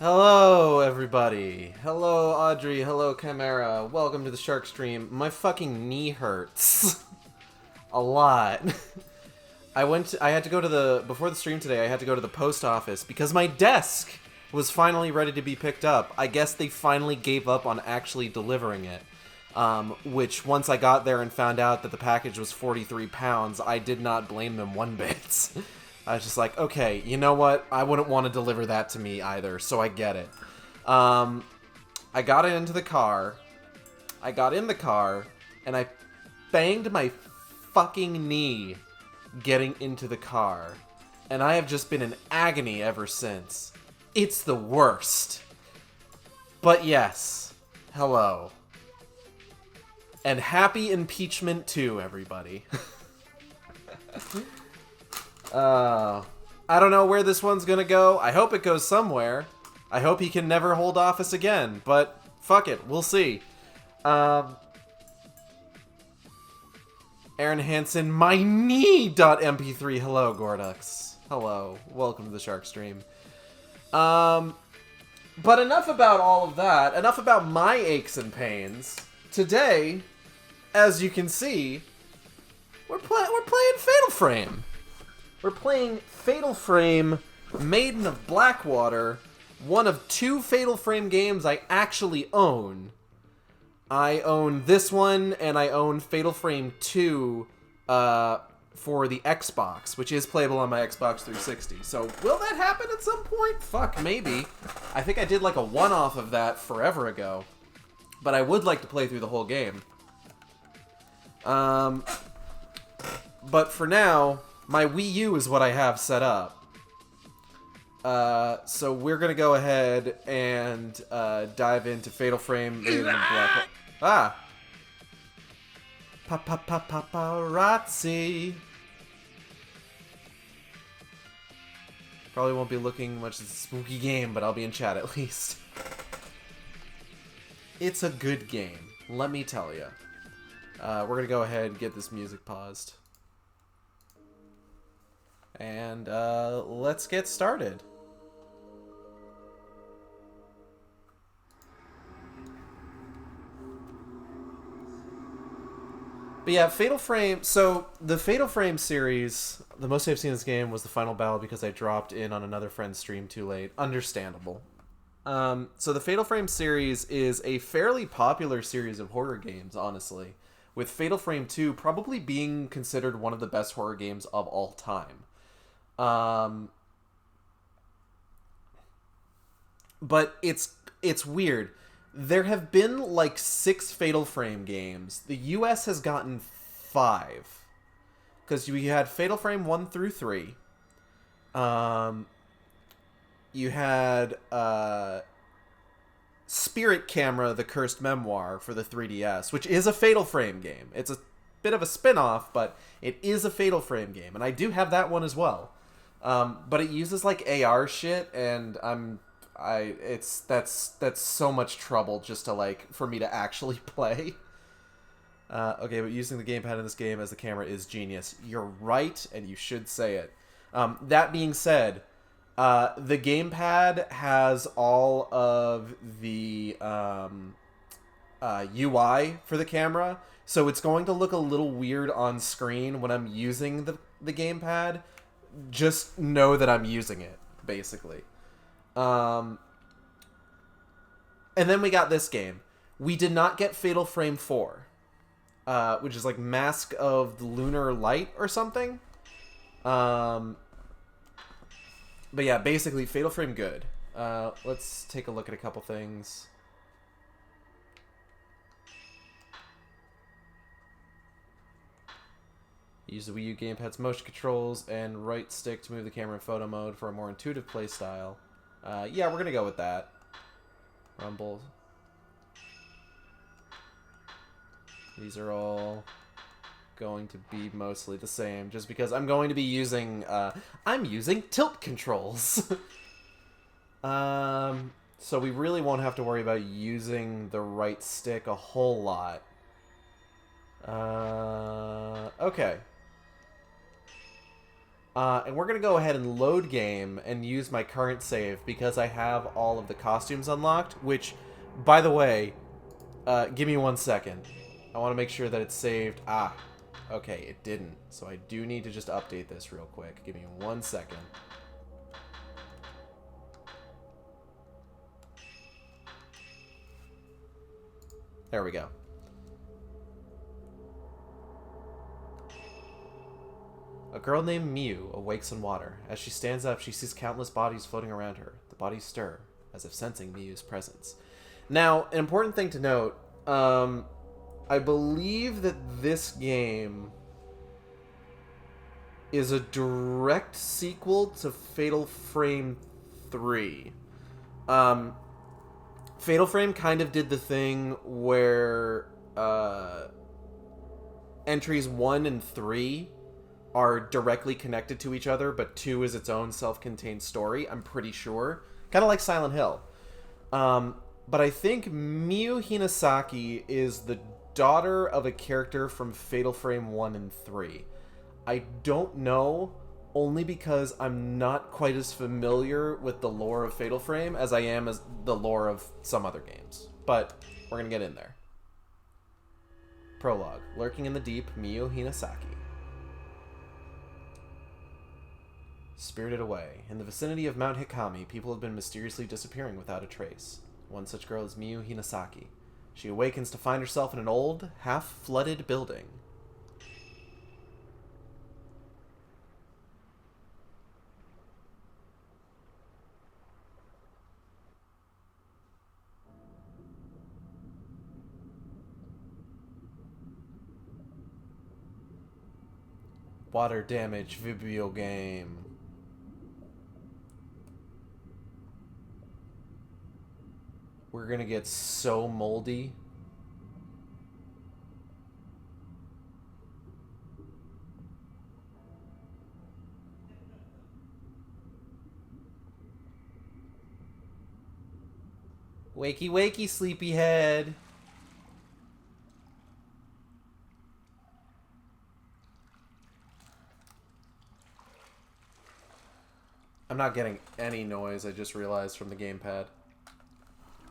Hello, everybody. Hello, Audrey. Hello, Chimera. Welcome to the Shark Stream. My fucking knee hurts. A lot. I had to go to before the stream today, I had to go to the post office because my desk was finally ready to be picked up. I guess they finally gave up on actually delivering it. Which, once I got there and found out that the package was 43 pounds, I did not blame them one bit. I was just like, okay, you know what? I wouldn't want to deliver that to me either, so I get it. I got into the car. I got in the car, and I banged my fucking knee getting into the car. And I have just been in agony ever since. It's the worst. But yes, hello. And happy impeachment too, everybody. I don't know where this one's gonna go. I hope it goes somewhere. I hope he can never hold office again, but fuck it, we'll see. Aaron Hansen, my knee.mp3. Hello, Gordux. Hello. Welcome to the Shark Stream. But enough about all of that. Enough about my aches and pains. Today, as you can see, we're playing Fatal Frame. We're playing Fatal Frame, Maiden of Blackwater, one of 2 Fatal Frame games I actually own. I own this one, and I own Fatal Frame 2 for the Xbox, which is playable on my Xbox 360. So, will that happen at some point? Fuck, maybe. I think I did like a one-off of that forever ago. But I would like to play through the whole game. But for now, my Wii U is what I have set up. So we're gonna go ahead and dive into Fatal Frame Maiden of Blackwater. Ah! Paparazzi! Probably won't be looking much as a spooky game, but I'll be in chat at least. It's a good game, let me tell you. We're gonna go ahead and get this music paused. And let's get started. But yeah, Fatal Frame, so the Fatal Frame series, the most I've seen in this game was the final battle because I dropped in on another friend's stream too late. Understandable. So the Fatal Frame series is a fairly popular series of horror games, honestly, with Fatal Frame 2 probably being considered one of the best horror games of all time. But it's weird. There have been like 6 Fatal Frame games. The US has gotten 5. Because we had Fatal Frame 1 through 3. You had Spirit Camera, The Cursed Memoir for the 3DS, which is a Fatal Frame game. It's a bit of a spin-off, but it is a Fatal Frame game. And I do have that one as well. But it uses like AR shit, and that's so much trouble just to like for me to actually play. Okay, but using the gamepad in this game as the camera is genius. You're right, and you should say it. That being said, the gamepad has all of the UI for the camera, so it's going to look a little weird on screen when I'm using the gamepad. Just know that I'm using it, basically. And then we got this game. We did not get Fatal Frame 4, which is like Mask of the Lunar Light or something. But yeah, basically Fatal Frame good. Let's take a look at a couple things. Use the Wii U gamepad's motion controls and right stick to move the camera in photo mode for a more intuitive playstyle. Yeah, we're gonna go with that. Rumble. These are all going to be mostly the same, just because I'm going to be using, I'm using tilt controls. So we really won't have to worry about using the right stick a whole lot. Okay. And we're going to go ahead and load game and use my current save because I have all of the costumes unlocked, which, by the way, give me 1 second. I want to make sure that it's saved. Ah, okay, it didn't. So I do need to just update this real quick. Give me 1 second. There we go. A girl named Miu awakes in water. As she stands up, she sees countless bodies floating around her. The bodies stir, as if sensing Miu's presence. Now, an important thing to note, I believe that this game is a direct sequel to Fatal Frame 3. Fatal Frame kind of did the thing where entries 1 and 3 are directly connected to each other, but 2 is its own self-contained story, I'm pretty sure. Kind of like Silent Hill. But I think Miu Hinasaki is the daughter of a character from Fatal Frame 1 and 3. I don't know, only because I'm not quite as familiar with the lore of Fatal Frame as I am as the lore of some other games. But we're going to get in there. Prologue. Lurking in the deep, Miyu Hinasaki. Spirited away. In the vicinity of Mount Hikami, people have been mysteriously disappearing without a trace. One such girl is Miyu Hinasaki. She awakens to find herself in an old, half-flooded building. Water damage video game. We're gonna get so moldy. Wakey wakey, sleepyhead. I'm not getting any noise, I just realized, from the gamepad.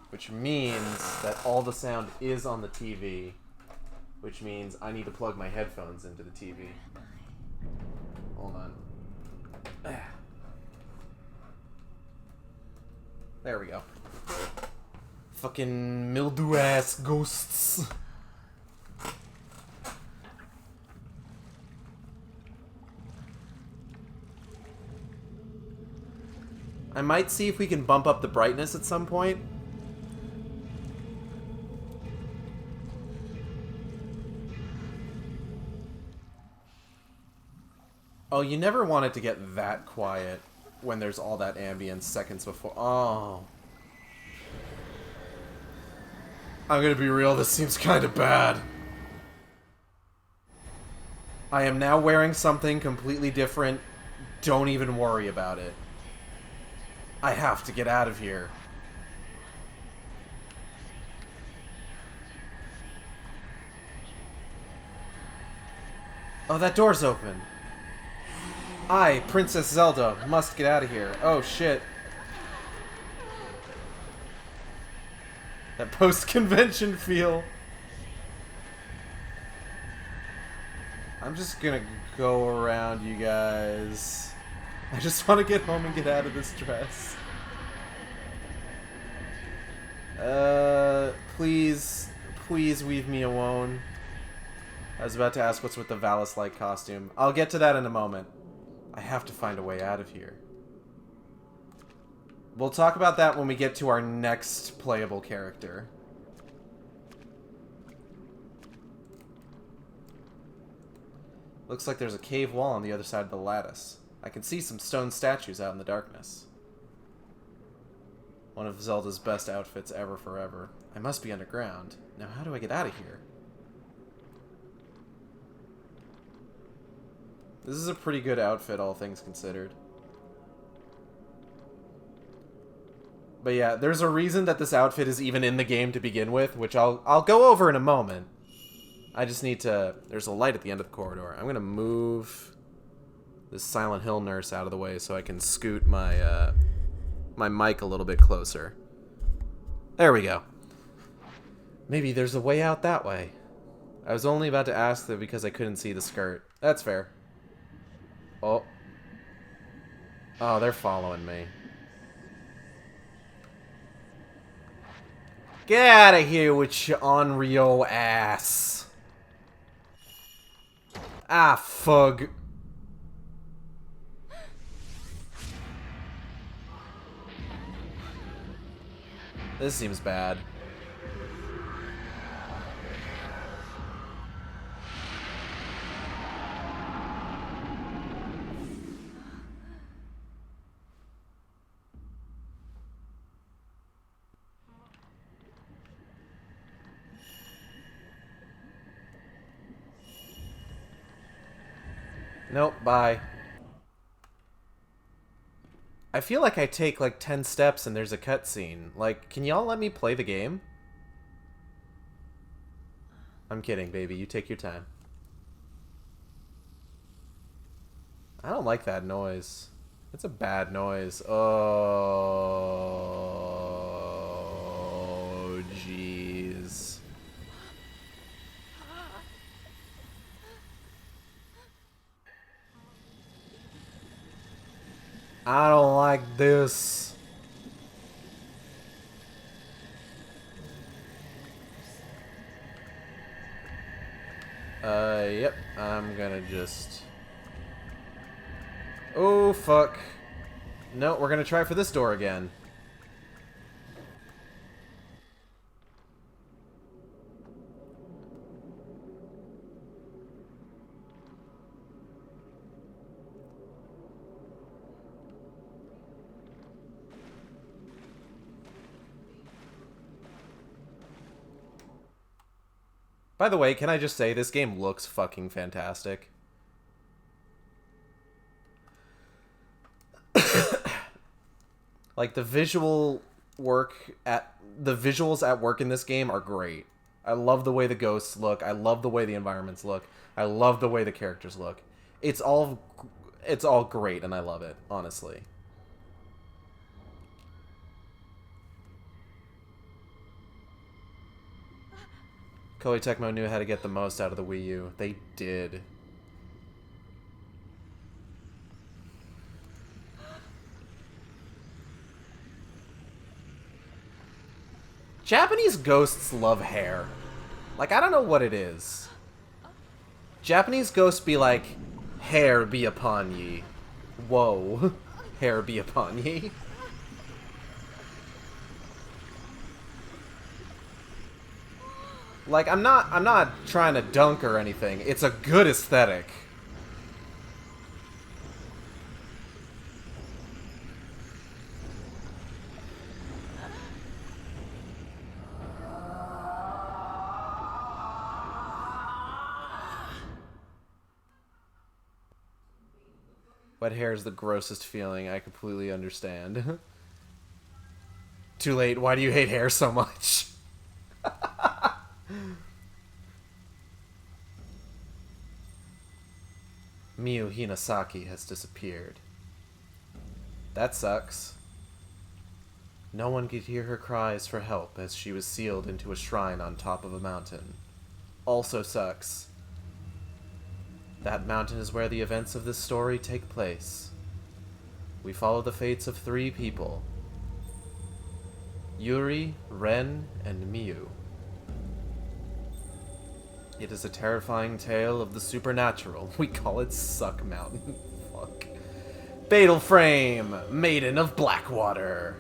Which means that all the sound is on the TV. Which means I need to plug my headphones into the TV. Hold on. There we go. Fucking mildew-ass ghosts. I might see if we can bump up the brightness at some point. Oh, you never want it to get that quiet when there's all that ambience seconds before. Oh. I'm gonna be real, this seems kind of bad. I am now wearing something completely different. Don't even worry about it. I have to get out of here. Oh, that door's open. I, Princess Zelda, must get out of here. Oh, shit. That post-convention feel. I'm just gonna go around, you guys. I just want to get home and get out of this dress. Please leave me alone. I was about to ask what's with the Valis-like costume. I'll get to that in a moment. I have to find a way out of here. We'll talk about that when we get to our next playable character. Looks like there's a cave wall on the other side of the lattice. I can see some stone statues out in the darkness. One of Zelda's best outfits ever forever. I must be underground. Now how do I get out of here? This is a pretty good outfit, all things considered. But yeah, there's a reason that this outfit is even in the game to begin with, which I'll go over in a moment. I just need to... There's a light at the end of the corridor. I'm gonna move this Silent Hill nurse out of the way so I can scoot my my mic a little bit closer. There we go. Maybe there's a way out that way. I was only about to ask that because I couldn't see the skirt. That's fair. Oh. Oh, they're following me. Get out of here with your Onryo ass. Ah, fug. This seems bad. Nope, bye. I feel like I take like 10 steps and there's a cutscene. Like, can y'all let me play the game? I'm kidding, baby. You take your time. I don't like that noise. It's a bad noise. Oh, jeez. I don't like this. Yep. I'm gonna just... Oh, fuck. No, we're gonna try for this door again. By the way, can I just say, this game looks fucking fantastic. Like, the visuals at work in this game are great. I love the way the ghosts look. I love the way the environments look. I love the way the characters look. It's all great, and I love it, honestly. Koei Tecmo knew how to get the most out of the Wii U. They did. Japanese ghosts love hair. Like, I don't know what it is. Japanese ghosts be like, hair be upon ye. Whoa. Hair be upon ye. Like, I'm not trying to dunk or anything. It's a good aesthetic. Wet hair is the grossest feeling. I completely understand. Too late. Why do you hate hair so much? Miyu Hinasaki has disappeared. That sucks. No one could hear her cries for help as she was sealed into a shrine on top of a mountain. Also sucks. That mountain is where the events of this story take place. We follow the fates of 3 people. Yuri, Ren, and Miyu. It is a terrifying tale of the supernatural. We call it Suck Mountain. Fuck. Fatal Frame, Maiden of Blackwater.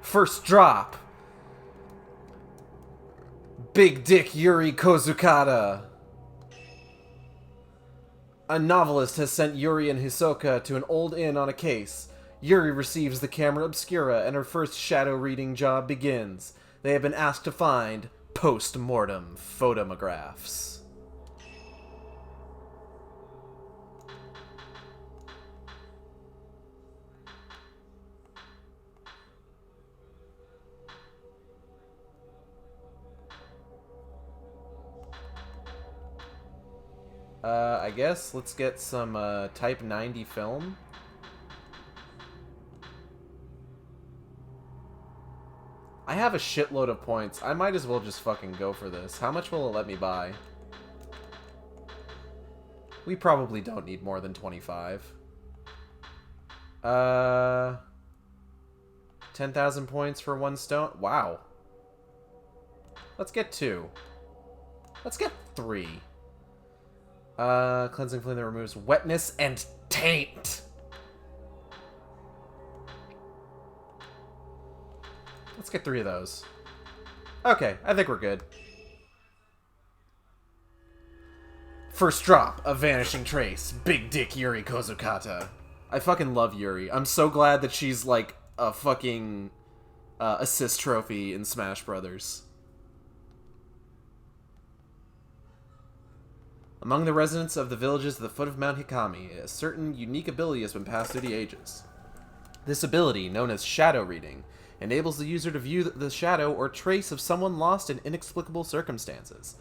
First drop. Big Dick Yuri Kozukata. A novelist has sent Yuri and Hisoka to an old inn on a case. Yuri receives the camera obscura and her first shadow reading job begins. They have been asked to find post-mortem photomographs. I guess let's get some Type 90 film. I have a shitload of points. I might as well just fucking go for this. How much will it let me buy? We probably don't need more than 25. 10,000 points for 1 stone? Wow. Let's get 2. Let's get 3. Cleansing flame that removes wetness and taint. Let's get 3 of those. Okay, I think we're good. First drop, A Vanishing Trace, Big Dick Yuri Kozukata. I fucking love Yuri. I'm so glad that she's like a fucking assist trophy in Smash Brothers. Among the residents of the villages at the foot of Mount Hikami, a certain unique ability has been passed through the ages. This ability, known as shadow reading, enables the user to view the shadow or trace of someone lost in inexplicable circumstances.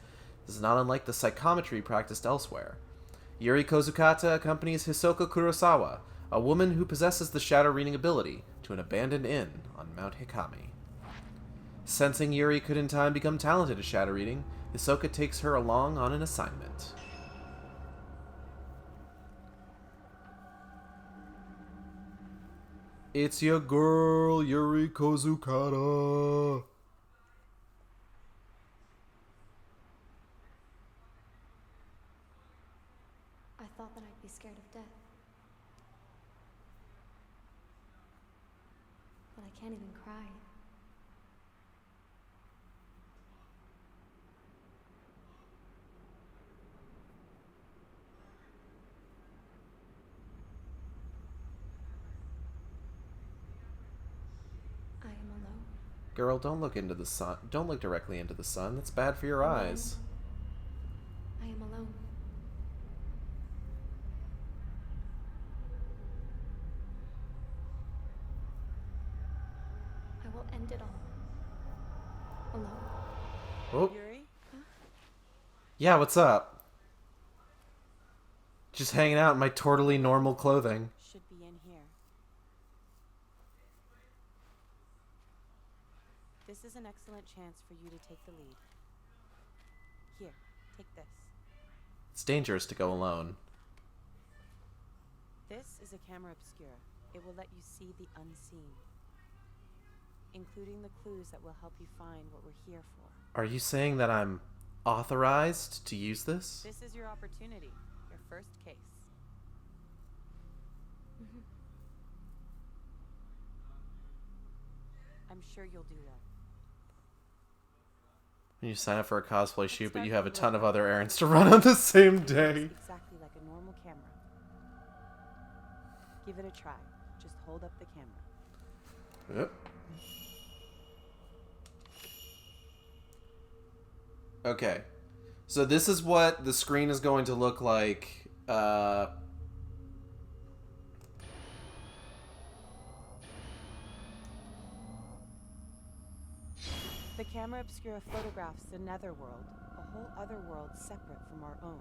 This is not unlike the psychometry practiced elsewhere. Yuri KOZUKATA accompanies Hisoka Kurosawa, a woman who possesses the shadow reading ability, to an abandoned inn on Mount Hikami. Sensing Yuri could in time become talented at shadow reading, Hisoka takes her along on an assignment. It's your girl, Yuri KOZUKATA. I thought that I'd be scared of death. But I can't even cry. I am alone. Girl, don't look into the sun. Don't look directly into the sun. That's bad for your eyes. I am alone. I will end it all. Alone. Oh. Yuri? Yeah, what's up? Just hanging out in my totally normal clothing. Should be in here. This is an excellent chance for you to take the lead. Here, take this. It's dangerous to go alone. This is a camera obscura. It will let you see the unseen, including the clues that will help you find what we're here for. Are you saying that I'm authorized to use this? This is your opportunity, your first case. I'm sure you'll do well. When you sign up for a cosplay shoot, but you have a ton of other errands to run on the same day. It's exactly like a normal camera. Give it a try. Just hold up the camera. Yep. Okay. So this is what the screen is going to look like. The camera obscura photographs the netherworld, a whole other world separate from our own.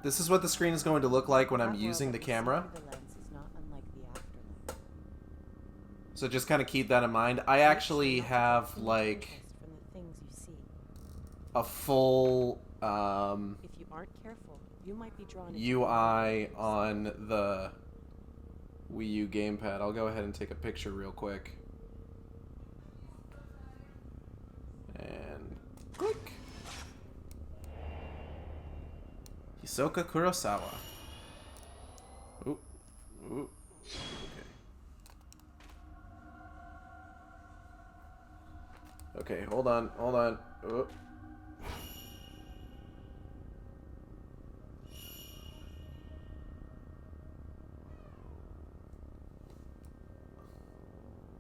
This is what the screen is going to look like when I'm That using world the that we see camera. through the lens is not unlike the afterlife. So just kind of keep that in mind. I actually have like From the things you see. a full If you aren't careful, you might be drawn into UI on the Wii U gamepad. I'll go ahead and take a picture real quick. And click. Hisoka Kurosawa. Ooh. Ooh. Okay. Okay, hold on. Oh.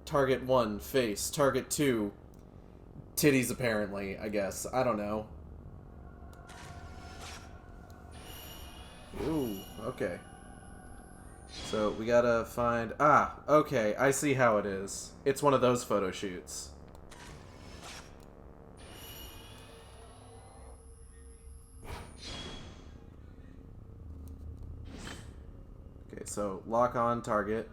Target 1, face. Target 2, titties apparently, I guess. I don't know. Ooh, okay. So, we gotta find... Ah, okay, I see how it is. It's one of those photo shoots. Okay, so, lock on target.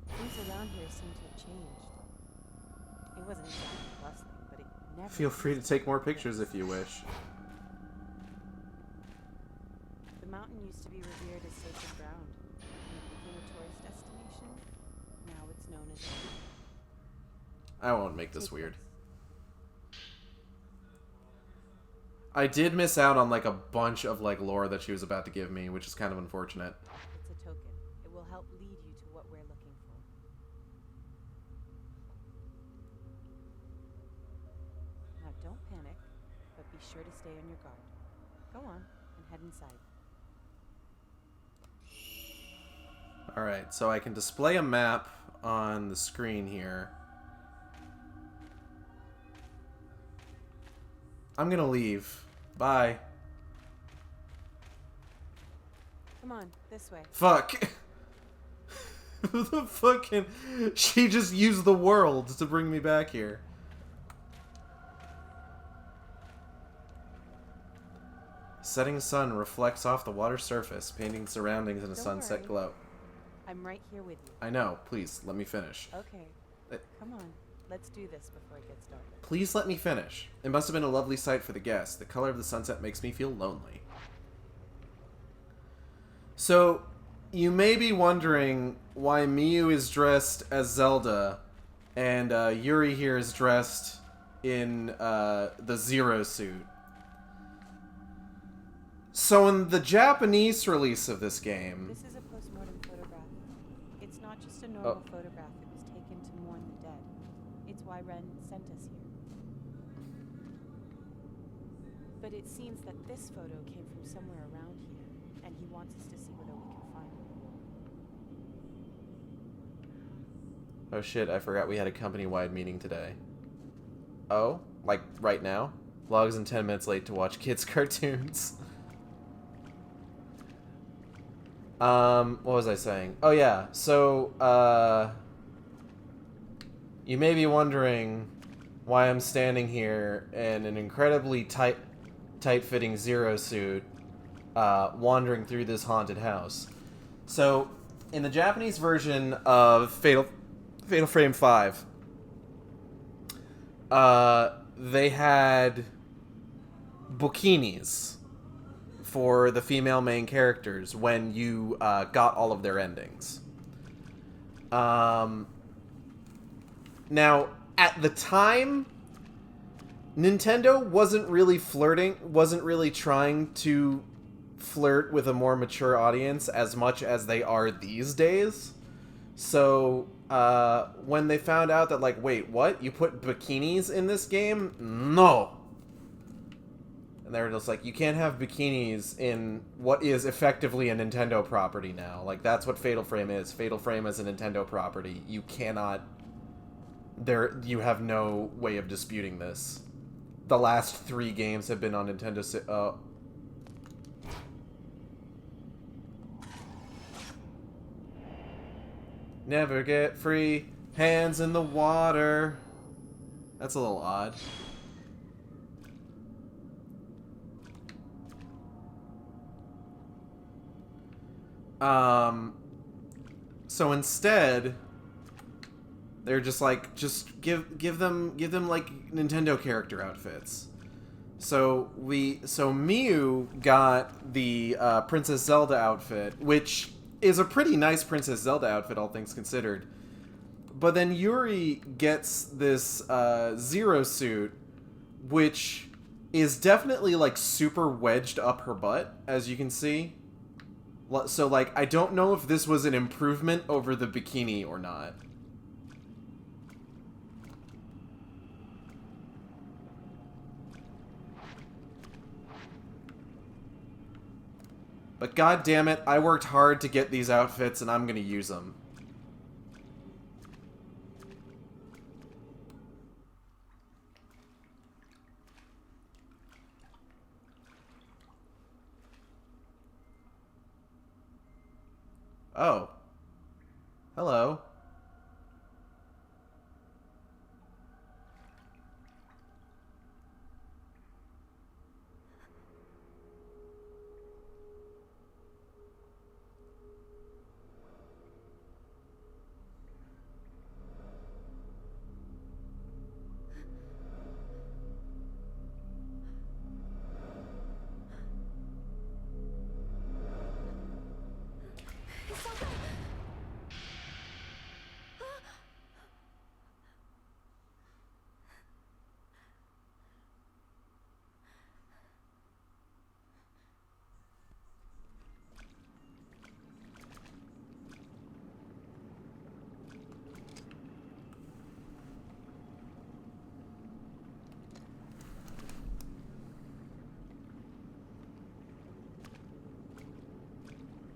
Things around here seem to have changed. It wasn't exactly bustling, but it never... Feel free to take more pictures if you wish. The mountain used to be revered as sacred ground. When it became a tourist destination, now it's known as... I won't make this Take weird. this. I did miss out on like a bunch of like lore that she was about to give me, which is kind of unfortunate. It's a token. It will help lead you to what we're looking for. Now don't panic, but be sure to stay on your guard. Go on and head inside. Alright, so I can display a map on the screen here. I'm gonna leave. Bye. Come on, this way. Fuck. Who the fucking... She just used the world to bring me back here. Setting sun reflects off the water surface, painting surroundings in a Don't sunset worry. glow. I'm right here with you. I know. Please, let me finish. Okay. Come on, let's do this before it gets dark. Please let me finish. It must have been a lovely sight for the guests. The color of the sunset makes me feel lonely. So, you may be wondering why Miyu is dressed as Zelda and Yuri here is dressed in the Zero suit. So in the Japanese release of this game... This is a post-mortem photograph. It's not just a normal photograph. It was taken to mourn the dead. It's why Ren sent us here. But it seems that this photo came from somewhere around here, and he wants us to see whether we can find it. Oh shit, I forgot we had a company-wide meeting today. Oh? Like, right now? Logs in 10 minutes late to watch kids' cartoons. What was I saying? Oh yeah, so, you may be wondering why I'm standing here in an incredibly tight-fitting Zero suit, wandering through this haunted house. So, in the Japanese version of Fatal Frame 5, they had bikinis for the female main characters when you got all of their endings. Now, at the time, Nintendo wasn't really trying to flirt with a more mature audience as much as they are these days. So, when they found out that, like, wait, what? You put bikinis in this game? No! And they were just like, you can't have bikinis in what is effectively a Nintendo property now. Like, that's what Fatal Frame is. Fatal Frame is a Nintendo property. You cannot... You have no way of disputing this. The last 3 games have been on Nintendo... Never get free. Hands in the water. That's a little odd. So instead, they're just like, just give them like Nintendo character outfits. So Miyu got the Princess Zelda outfit, which is a pretty nice Princess Zelda outfit, all things considered. But then Yuri gets this Zero suit, which is definitely like super wedged up her butt, as you can see. So, like, I don't know if this was an improvement over the bikini or not. But god damn it, I worked hard to get these outfits and I'm gonna use them. Oh. Hello.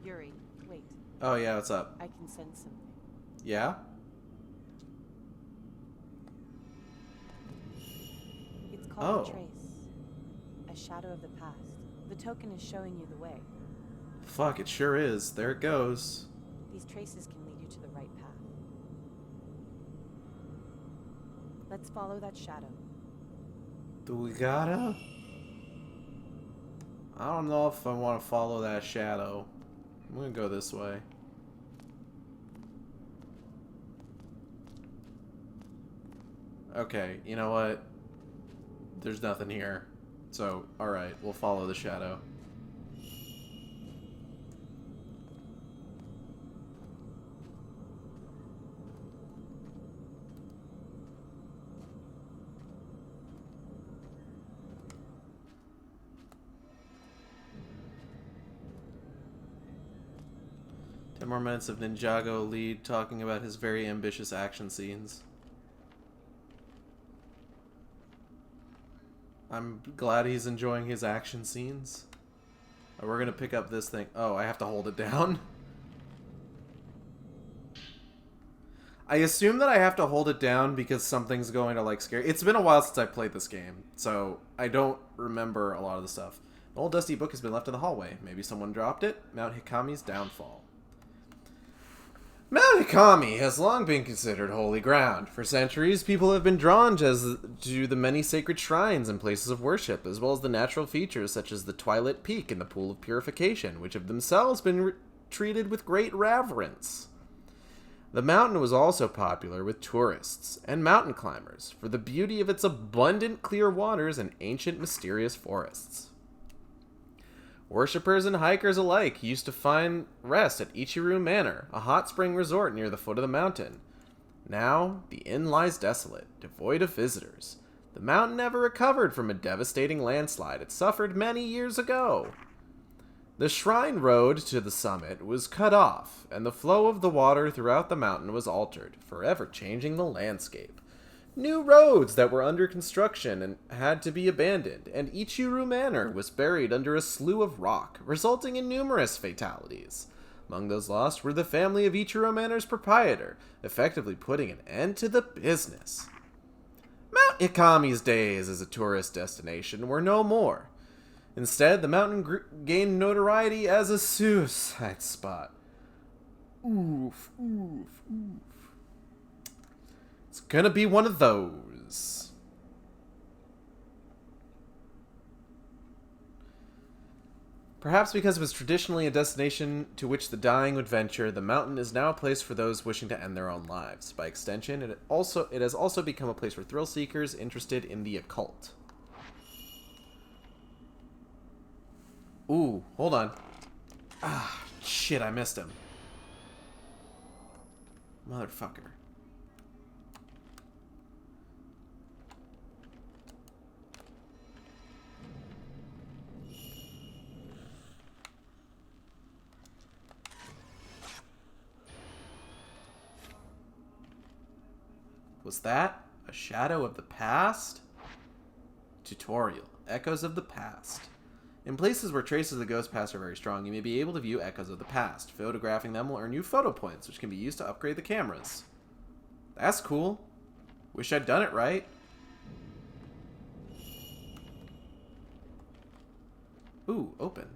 Yuri, wait. Oh yeah, what's up? I can sense something. Yeah? It's called a trace. a shadow of the past. The token is showing you the way. Fuck, it sure is. There it goes. These traces can lead you to the right path. Let's follow that shadow. Do we gotta? I don't know if I want to follow that shadow. I'm gonna go this way. Okay, you know what? There's nothing here. So, alright, we'll follow the shadow. More minutes of Ninjago lead talking about his very ambitious action scenes. I'm glad he's enjoying his action scenes. Oh, we're gonna pick up this thing. Oh, I have to hold it down. I assume that I have to hold it down because something's going to like scare. It's been a while since I played this game, so I don't remember a lot of the stuff. An old dusty book has been left in the hallway. Maybe someone dropped it. Mount Hikami's downfall. Mount Hikami has long been considered holy ground. For centuries, people have been drawn to the many sacred shrines and places of worship, as well as the natural features such as the Twilight Peak and the Pool of Purification, which have themselves been treated with great reverence. The mountain was also popular with tourists and mountain climbers for the beauty of its abundant clear waters and ancient mysterious forests. Worshippers and hikers alike used to find rest at Ichiru Manor, a hot spring resort near the foot of the mountain. Now, the inn lies desolate, devoid of visitors. The mountain never recovered from a devastating landslide it suffered many years ago. The shrine road to the summit was cut off, and the flow of the water throughout the mountain was altered, forever changing the landscape. New roads that were under construction and had to be abandoned, and Ichiru Manor was buried under a slough of rock, resulting in numerous fatalities. Among those lost were the family of Ichiru Manor's proprietor, effectively putting an end to the business. Mount Hikami's days as a tourist destination were no more. Instead, the mountain gained notoriety as a suicide spot. Oof, oof, oof. It's gonna be one of those. Perhaps because it was traditionally a destination to which the dying would venture, the mountain is now a place for those wishing to end their own lives. By extension, it has also become a place for thrill seekers interested in the occult. Ooh, hold on. Ah, shit, I missed him. Motherfucker. Was that a shadow of the past? Tutorial. Echoes of the past. In places where traces of the ghost past are very strong, you may be able to view echoes of the past. Photographing them will earn you photo points, which can be used to upgrade the cameras. That's cool. Wish I'd done it right. Ooh, open.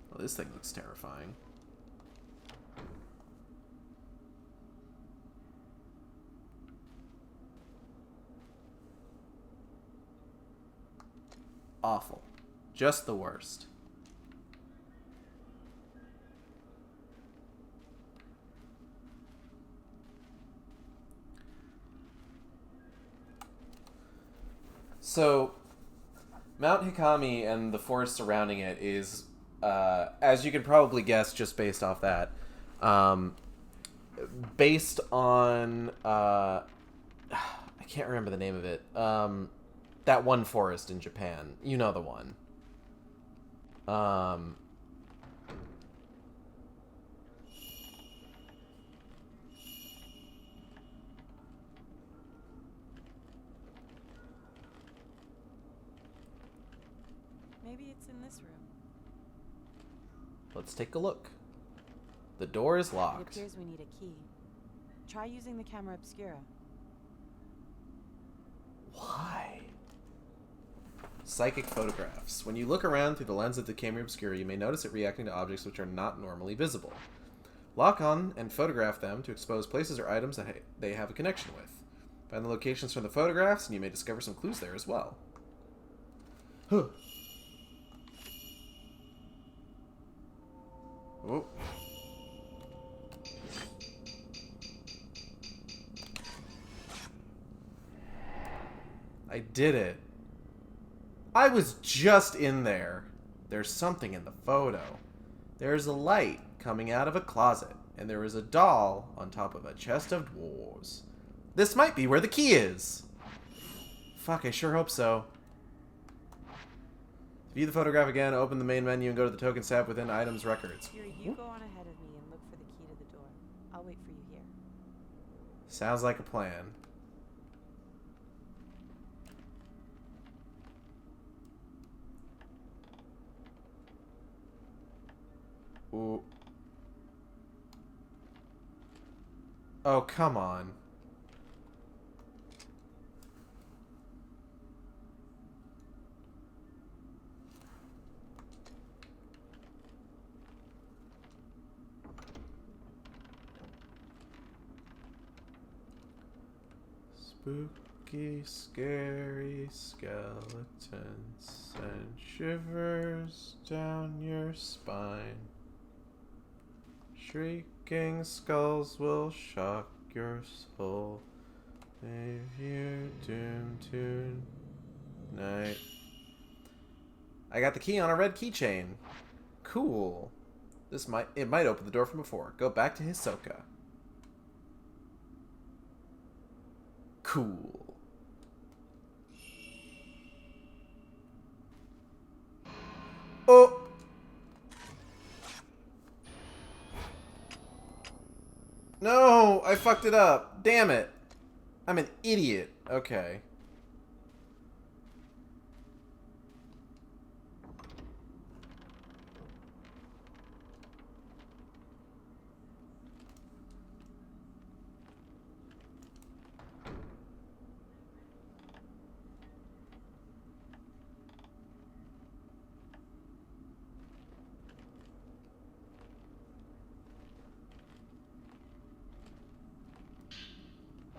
Well, this thing looks terrifying. Awful. Just the worst. So, Mount Hikami and the forest surrounding it is, as you can probably guess just based off that, based on, I can't remember the name of it, that one forest in Japan. You know the one. Maybe it's in this room. Let's take a look. The door is It locked. appears we need a key. Try using the camera obscura. Why? Psychic photographs. When you look around through the lens of the camera obscura, you may notice it reacting to objects which are not normally visible. Lock on and photograph them to expose places or items that they have a connection with. Find the locations from the photographs, and you may discover some clues there as well. Huh. Oh. I did it. I was just in there. There's something in the photo. There's a light coming out of a closet, and there is a doll on top of a chest of drawers. This might be where the key is. Fuck, I sure hope so. To view the photograph again, open the main menu and go to the Tokens tab within Items Records. Yuri, you go on ahead of me and look for the key to the door. I'll wait for you here. Sounds like a plan. Ooh. Oh, come on. Spooky, scary skeletons send shivers down your spine. Shrieking skulls will shock your soul. Leave you doomed tonight. I got the key on a red keychain. Cool. It might open the door from before. Go back to Hisoka. Cool. Oh! No! I fucked it up. Damn it. I'm an idiot. Okay.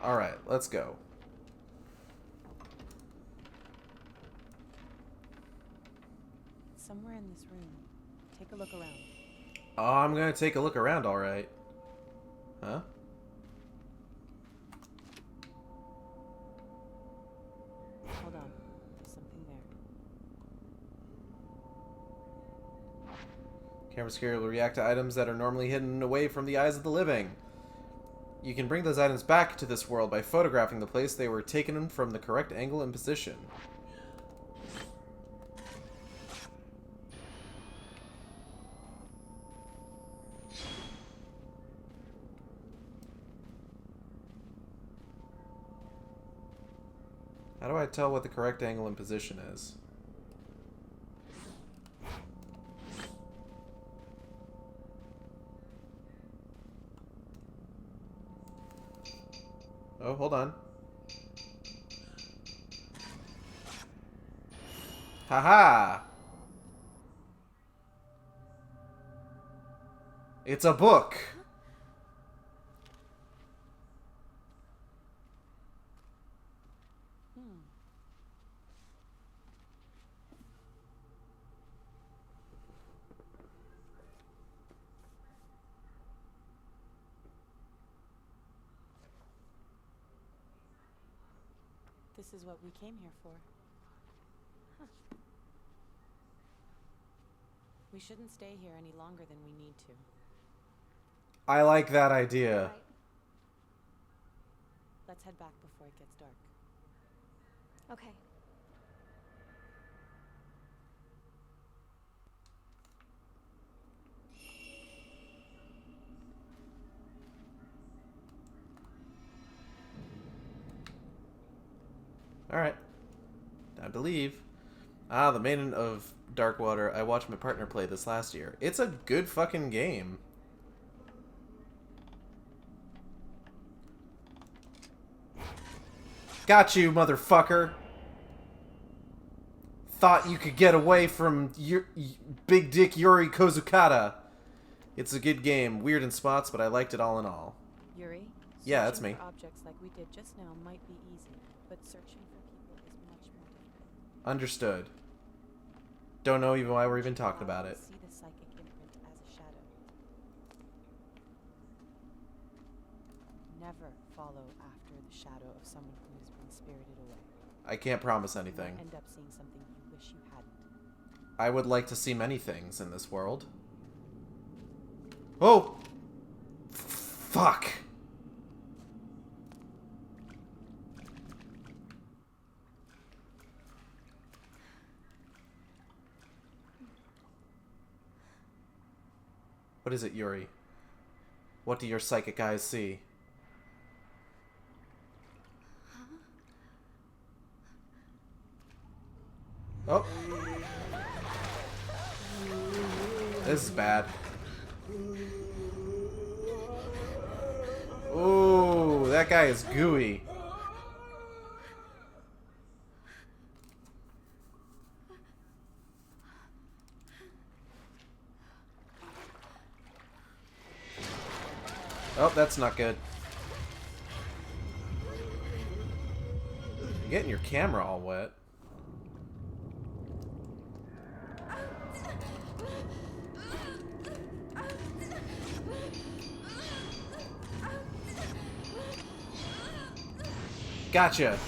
Alright, let's go. Somewhere in this room. Take a look around. Oh, I'm gonna take a look around, alright. Huh? Hold on. There's something there. Camera scare will react to items that are normally hidden away from the eyes of the living. You can bring those items back to this world by photographing the place they were taken from the correct angle and position. How do I tell what the correct angle and position is? Oh, hold on. Haha! It's a book! This is what we came here for. Huh. We shouldn't stay here any longer than we need to. I like that idea. Right. Let's head back before it gets dark. Okay. Alright. Time to leave. Ah, the Maiden of Darkwater. I watched my partner play this last year. It's a good fucking game. Got you, motherfucker. Thought you could get away from Big Dick Yuri Kozukata. It's a good game. Weird in spots, but I liked it all in all. Yuri? Yeah, that's Searching me. for objects like we did just now might be easy, but searching for people is much more difficult. Understood. Don't know even why we're even talking about it. See the psychic imprint as a shadow. Never follow after the shadow of someone who has been spirited away. I can't promise You anything. might end up seeing something you wish you hadn't. I would like to see many things in this world. Oh! Fuck! What is it, Yuri? What do your psychic eyes see? Oh. This is bad. Ooh, that guy is gooey. Oh, that's not good. You're getting your camera all wet. Gotcha.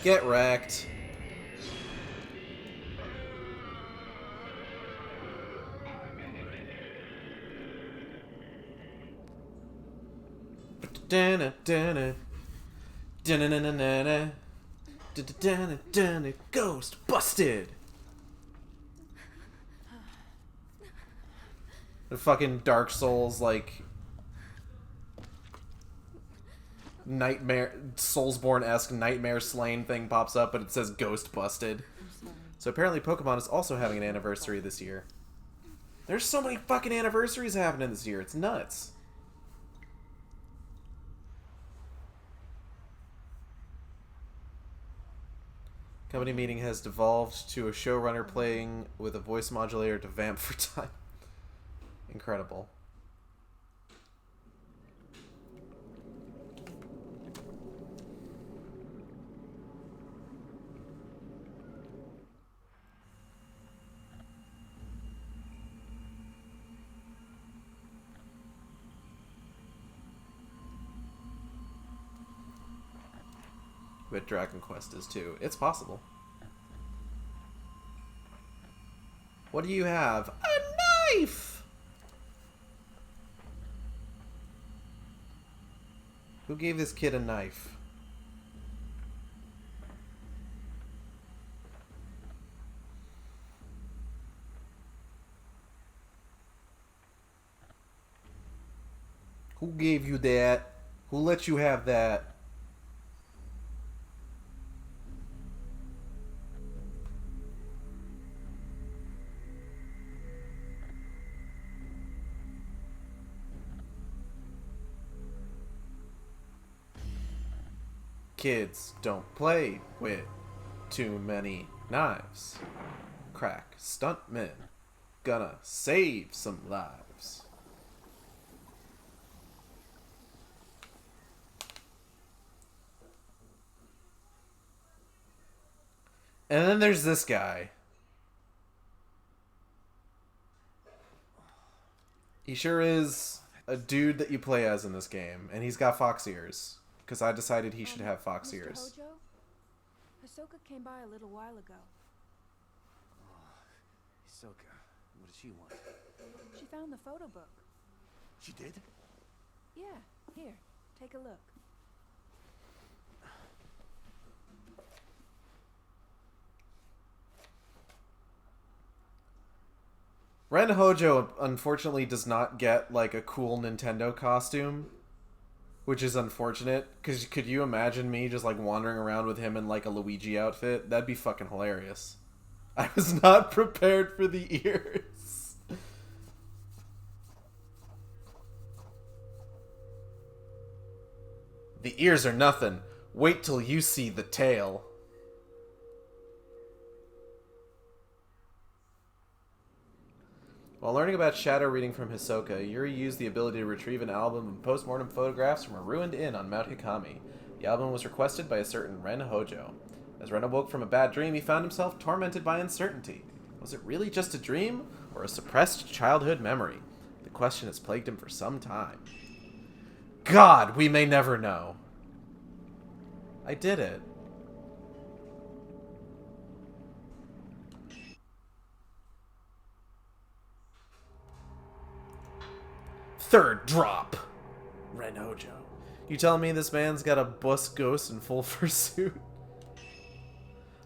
Get wrecked. Ghost busted. The fucking Dark Souls like nightmare Soulsborne-esque nightmare slain thing pops up, but it says ghost busted. So apparently Pokemon is also having an anniversary this year. There's so many fucking anniversaries happening this year. It's nuts. Company meeting has devolved to a showrunner playing with a voice modulator to vamp for time. Incredible. But Dragon Quest is too. It's possible. What do you have? A knife! Who gave this kid a knife? Who gave you that? Who let you have that? Kids don't play with too many knives. Crack stuntmen. Gonna save some lives. And then there's this guy. He sure is a dude that you play as in this game, and he's got fox ears. Because I decided he should have fox Mr. ears. Hojo? Hisoka came by a little while ago. Hisoka, what does she want? She found the photo book. She did? Yeah, here, take a look. Ren Hojo, unfortunately, does not get, like, a cool Nintendo costume. Which is unfortunate, because could you imagine me just, like, wandering around with him in, like, a Luigi outfit? That'd be fucking hilarious. I was not prepared for the ears. The ears are nothing. Wait till you see the tail. While learning about shadow reading from Hisoka, Yuri used the ability to retrieve an album of postmortem photographs from a ruined inn on Mount Hikami. The album was requested by a certain Ren Hojo. As Ren awoke from a bad dream, he found himself tormented by uncertainty. Was it really just a dream, or a suppressed childhood memory? The question has plagued him for some time. God, we may never know. I did it. Third drop. Ren Hojo. You telling me this man's got a bus ghost in full fursuit?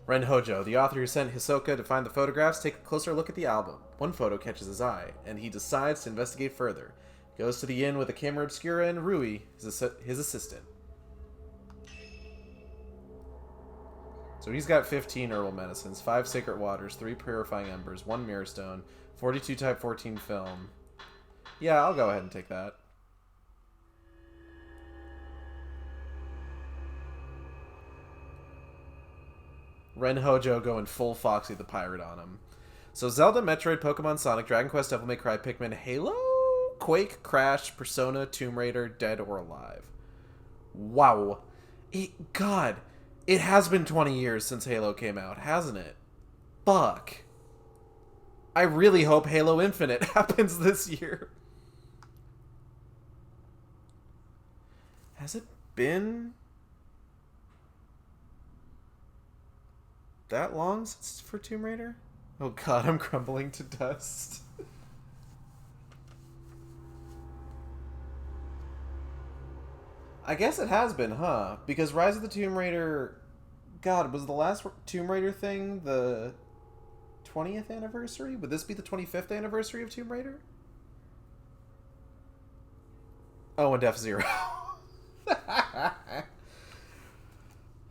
Ren Hojo, the author who sent Hisoka to find the photographs, take a closer look at the album. One photo catches his eye, and he decides to investigate further. He goes to the inn with a camera obscura and Rui, his assistant. So he's got 15 herbal medicines, 5 sacred waters, 3 purifying embers, 1 mirror stone, 42 type 14 film. Yeah, I'll go ahead and take that. Ren Hojo going full Foxy the Pirate on him. So Zelda, Metroid, Pokemon, Sonic, Dragon Quest, Devil May Cry, Pikmin, Halo, Quake, Crash, Persona, Tomb Raider, Dead or Alive. Wow. God, it has been 20 years since Halo came out, hasn't it? Fuck. I really hope Halo Infinite happens this year. Has it been that long since for Tomb Raider? Oh god, I'm crumbling to dust. I guess it has been, huh? Because Rise of the Tomb Raider... God, was the last Tomb Raider thing the 20th anniversary? Would this be the 25th anniversary of Tomb Raider? Oh, and F-Zero.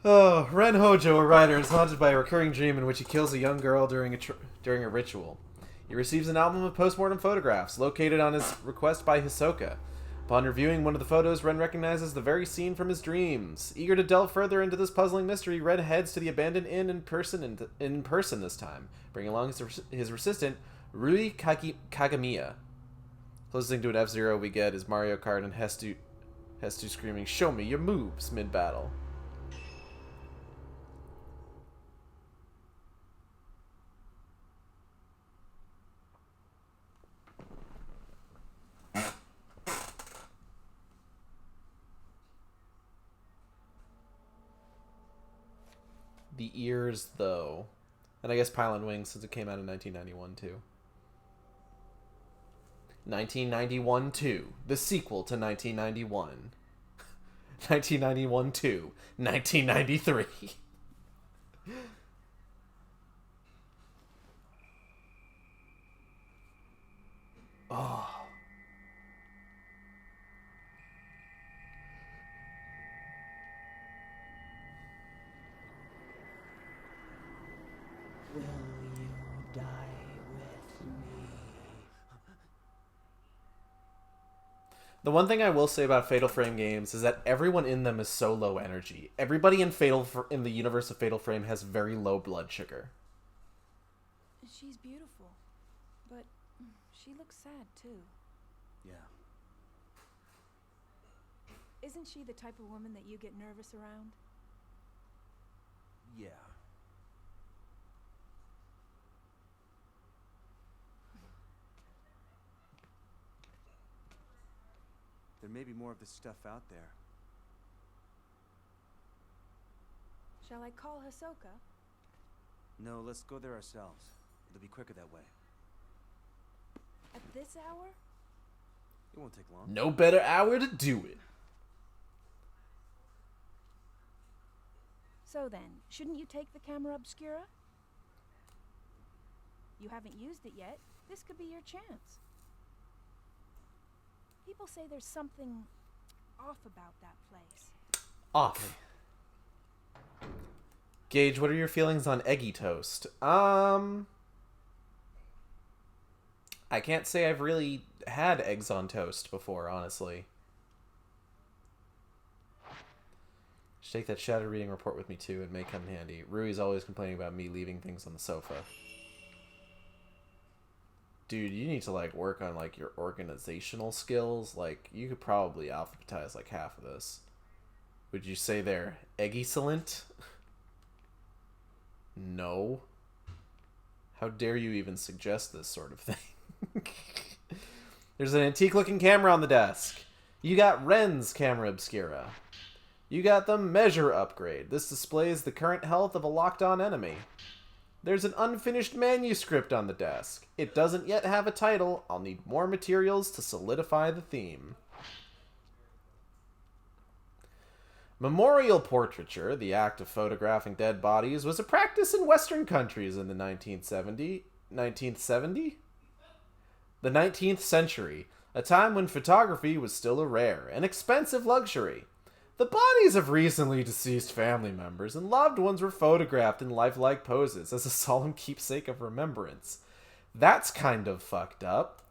Oh, Ren Hojo, a writer, is haunted by a recurring dream in which he kills a young girl during a ritual. He receives an album of postmortem photographs, located on his request by Hisoka. Upon reviewing one of the photos, Ren recognizes the very scene from his dreams. Eager to delve further into this puzzling mystery, Ren heads to the abandoned inn in person this time, bringing along his assistant, Rui Kagamiya. Closest thing to an F-Zero we get is Mario Kart and Hestu screaming, "Show me your moves," mid-battle. The ears, though. And I guess Pylon Wings, since it came out in 1991, too. 1991 2, the sequel to 1991. 1991 2, 1993. Oh. Will you die with me? The one thing I will say about Fatal Frame games is that everyone in them is so low energy. Everybody in the universe of Fatal Frame has very low blood sugar. She's beautiful, but she looks sad too. Yeah. Isn't she the type of woman that you get nervous around? Yeah. There may be more of this stuff out there. Shall I call Hisoka? No, let's go there ourselves. It'll be quicker that way. At this hour? It won't take long. No better hour to do it. So then, shouldn't you take the camera obscura? You haven't used it yet. This could be your chance. People say there's something off about that place. Off. Gage, what are your feelings on eggy toast? I can't say I've really had eggs on toast before, honestly. Should take that shadow reading report with me too. It may come in handy. Rui's always complaining about me leaving things on the sofa. Dude, you need to like work on like your organizational skills. Like you could probably alphabetize like half of this. Would you say they're eggy-cellent? No. How dare you even suggest this sort of thing? There's an antique-looking camera on the desk. You got Ren's camera obscura. You got the measure upgrade. This displays the current health of a locked-on enemy. There's an unfinished manuscript on the desk. It doesn't yet have a title. I'll need more materials to solidify the theme. Memorial portraiture, the act of photographing dead bodies, was a practice in Western countries in the 19th century, a time when photography was still a rare and expensive luxury. The bodies of recently deceased family members and loved ones were photographed in lifelike poses as a solemn keepsake of remembrance. That's kind of fucked up.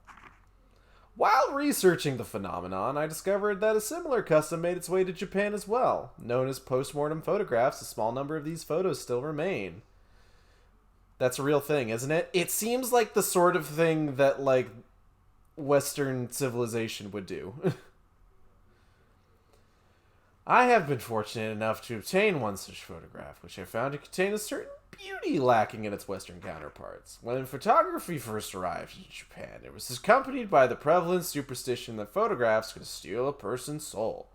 While researching the phenomenon, I discovered that a similar custom made its way to Japan as well. Known as postmortem photographs, a small number of these photos still remain. That's a real thing, isn't it? It seems like the sort of thing that, like, Western civilization would do. I have been fortunate enough to obtain one such photograph, which I found to contain a certain beauty lacking in its Western counterparts. When photography first arrived in Japan, it was accompanied by the prevalent superstition that photographs could steal a person's soul.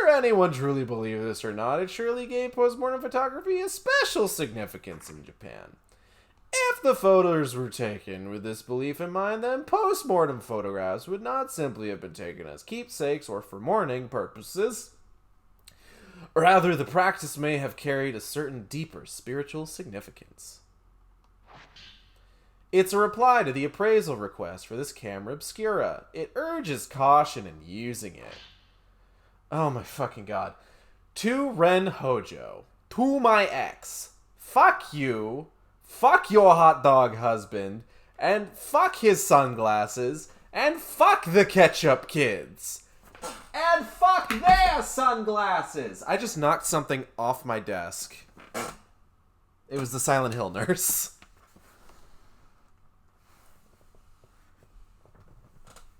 Whether anyone truly believed this or not, it surely gave postmortem photography a special significance in Japan. If the photos were taken with this belief in mind, then postmortem photographs would not simply have been taken as keepsakes or for mourning purposes. Rather, the practice may have carried a certain deeper spiritual significance. It's a reply to the appraisal request for this camera obscura. It urges caution in using it. Oh my fucking god. To Ren Hojo. To my ex. Fuck you. Fuck your hot dog husband. And fuck his sunglasses. And fuck the ketchup kids. And fuck their sunglasses! I just knocked something off my desk. It was the Silent Hill nurse.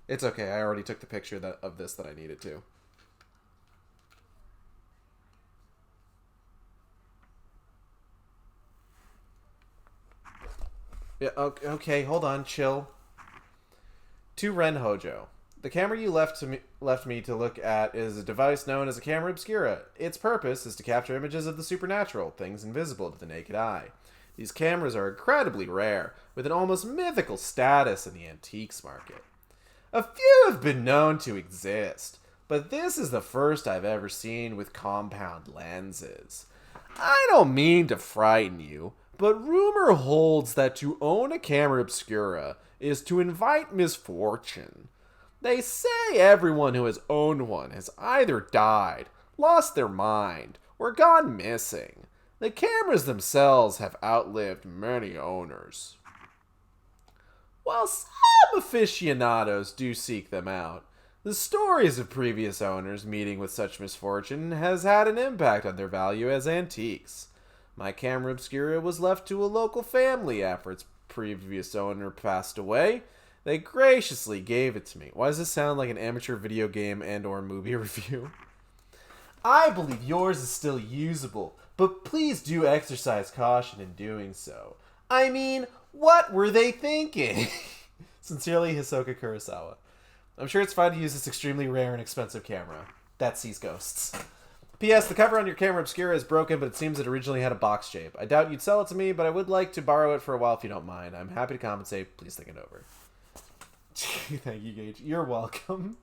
It's okay, I already took the picture of this that I needed to. Yeah, okay, hold on, chill. To Ren Hojo. The camera you left me to look at is a device known as a camera obscura. Its purpose is to capture images of the supernatural, things invisible to the naked eye. These cameras are incredibly rare, with an almost mythical status in the antiques market. A few have been known to exist, but this is the first I've ever seen with compound lenses. I don't mean to frighten you, but rumor holds that to own a camera obscura is to invite misfortune. They say everyone who has owned one has either died, lost their mind, or gone missing. The cameras themselves have outlived many owners. While some aficionados do seek them out, the stories of previous owners meeting with such misfortune has had an impact on their value as antiques. My camera obscura was left to a local family after its previous owner passed away. They graciously gave it to me. Why does this sound like an amateur video game and or movie review? I believe yours is still usable, but please do exercise caution in doing so. I mean, what were they thinking? Sincerely, Hisoka Kurosawa. I'm sure it's fine to use this extremely rare and expensive camera that sees ghosts. P.S. The cover on your camera obscura is broken, but it seems it originally had a box shape. I doubt you'd sell it to me, but I would like to borrow it for a while if you don't mind. I'm happy to compensate. Please think it over. Thank you, Gage. You're welcome.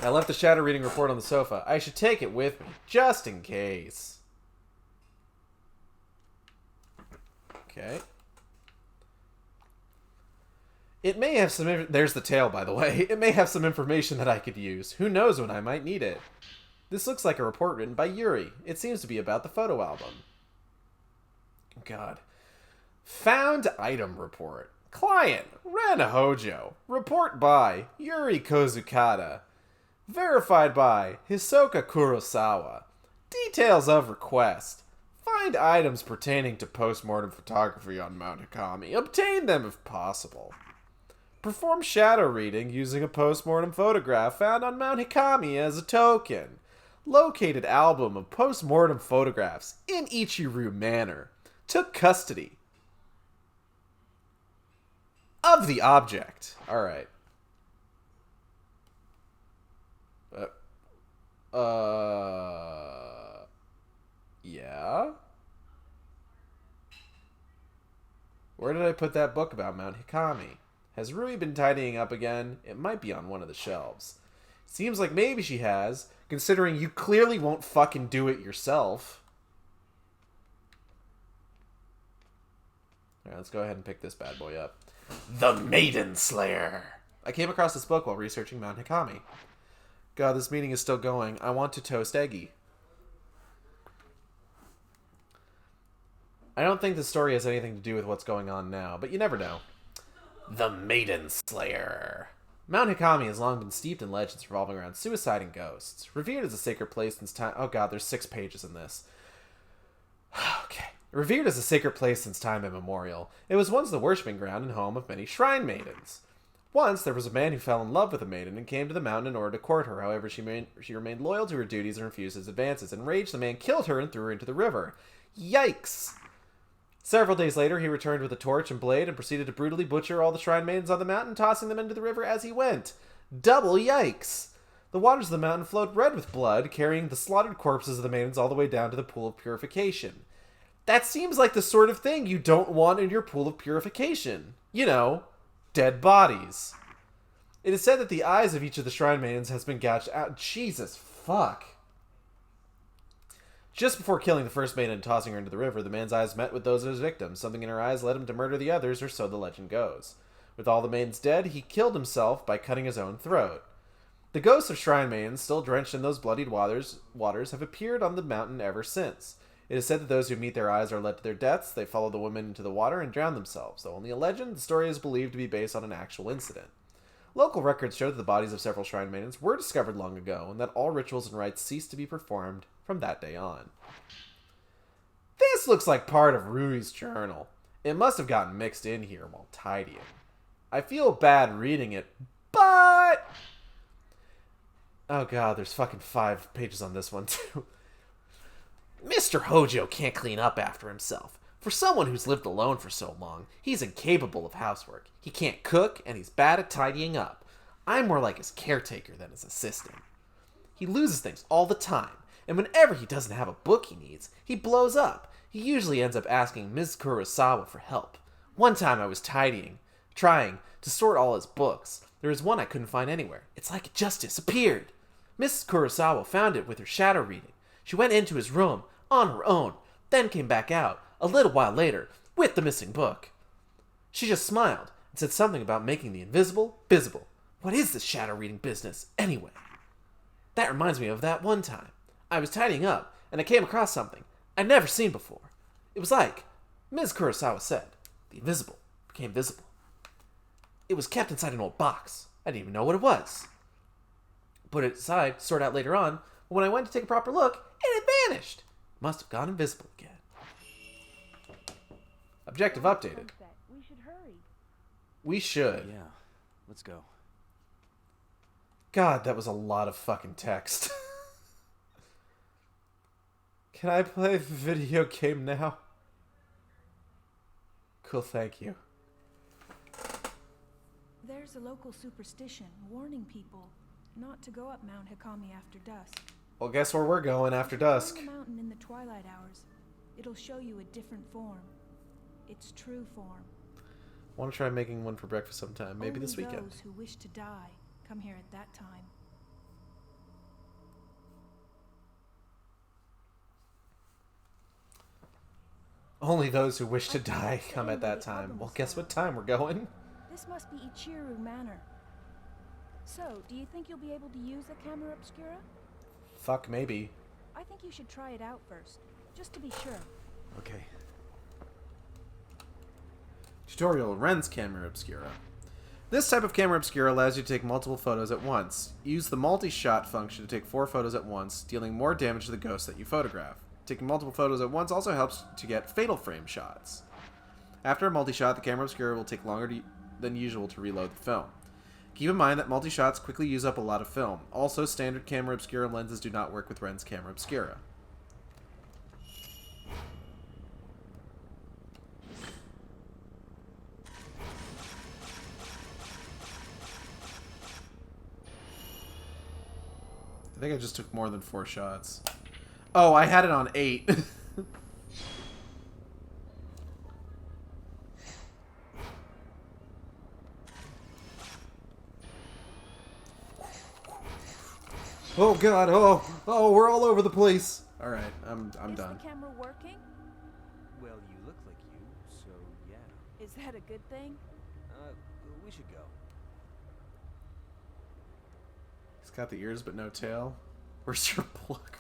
I left the shadow reading report on the sofa. I should take it with me, just in case. Okay. It may have some... There's the tail, by the way. It may have some information that I could use. Who knows when I might need it. This looks like a report written by Yuri. It seems to be about the photo album. God. Found item report. Client, Ren Hojo. Report by Yuri Kozukata. Verified by Hisoka Kurosawa. Details of request. Find items pertaining to post-mortem photography on Mount Hikami. Obtain them if possible. Perform shadow reading using a post-mortem photograph found on Mount Hikami as a token. Located album of post-mortem photographs in Ichiru Manor. Took custody of the object. Alright. Yeah? Where did I put that book about Mount Hikami? Has Rui been tidying up again? It might be on one of the shelves. Seems like maybe she has, considering you clearly won't fucking do it yourself. Alright, let's go ahead and pick this bad boy up. The Maiden Slayer! I came across this book while researching Mount Hikami. God, this meeting is still going. I want to toast Eggy. I don't think the story has anything to do with what's going on now, but you never know. The Maiden Slayer. Mount Hikami has long been steeped in legends revolving around suicide and ghosts. Revered as a sacred place since time... Oh god, there's 6 pages in this. Okay. Revered as a sacred place since time immemorial, it was once the worshipping ground and home of many shrine maidens. Once, there was a man who fell in love with a maiden and came to the mountain in order to court her. However, she remained loyal to her duties and refused his advances. Enraged, the man killed her and threw her into the river. Yikes! Several days later, he returned with a torch and blade and proceeded to brutally butcher all the shrine maidens on the mountain, tossing them into the river as he went. Double yikes! The waters of the mountain flowed red with blood, carrying the slaughtered corpses of the maidens all the way down to the pool of purification. That seems like the sort of thing you don't want in your pool of purification. You know, dead bodies. It is said that the eyes of each of the shrine maidens has been gouged out. Jesus fuck. Just before killing the first maiden and tossing her into the river, the man's eyes met with those of his victims. Something in her eyes led him to murder the others, or so the legend goes. With all the maidens dead, he killed himself by cutting his own throat. The ghosts of shrine maidens, still drenched in those bloodied waters have appeared on the mountain ever since. It is said that those who meet their eyes are led to their deaths. They follow the women into the water and drown themselves. Though only a legend, the story is believed to be based on an actual incident. Local records show that the bodies of several shrine maidens were discovered long ago, and that all rituals and rites ceased to be performed from that day on. This looks like part of Rui's journal. It must have gotten mixed in here while tidying. I feel bad reading it, but... Oh god, there's fucking 5 pages on this one too. Mr. Hojo can't clean up after himself. For someone who's lived alone for so long, he's incapable of housework. He can't cook, and he's bad at tidying up. I'm more like his caretaker than his assistant. He loses things all the time, and whenever he doesn't have a book he needs, he blows up. He usually ends up asking Ms. Kurosawa for help. One time I was trying to sort all his books. There was one I couldn't find anywhere. It's like it just disappeared. Mrs. Kurosawa found it with her shadow reading. She went into his room on her own, then came back out a little while later with the missing book. She just smiled and said something about making the invisible visible. What is this shadow reading business, anyway? That reminds me of that one time. I was tidying up, and I came across something I'd never seen before. It was like Ms. Kurosawa said, the invisible became visible. It was kept inside an old box. I didn't even know what it was. Put it aside, sort out later on, but when I went to take a proper look, it had vanished. Must have gone invisible again. Objective updated. We should hurry. We should. Yeah, let's go. God, that was a lot of fucking text. Can I play the video game now? Cool, thank you. There's a local superstition warning people not to go up Mount Hikami after dusk. Well, guess where we're going after dusk. Climb the mountain in the twilight hours. It'll show you a different form. Its true form. Want to try making one for breakfast sometime, maybe this weekend. Only those who wish to die come here at that time. Only those who wish to die come at that time. Well, guess what time we're going? This must be Ichiru Manor. So, do you think you'll be able to use the camera obscura? Fuck, maybe. I think you should try it out first, just to be sure. Okay. Tutorial, Ren's Camera Obscura. This type of camera obscura allows you to take multiple photos at once. Use the multi-shot function to take 4 photos at once, dealing more damage to the ghost that you photograph. Taking multiple photos at once also helps to get fatal frame shots. After a multi-shot, the camera obscura will take longer than usual to reload the film. Keep in mind that multi-shots quickly use up a lot of film. Also, standard camera obscura lenses do not work with Ren's Camera Obscura. I think I just took more than 4 shots. Oh, I had it on 8. Oh god, oh, we're all over the place. All right, I'm done. Is the camera working? Well, you look like you, so yeah. Is that a good thing? We should go. He's got the ears but no tail. Where's your plug?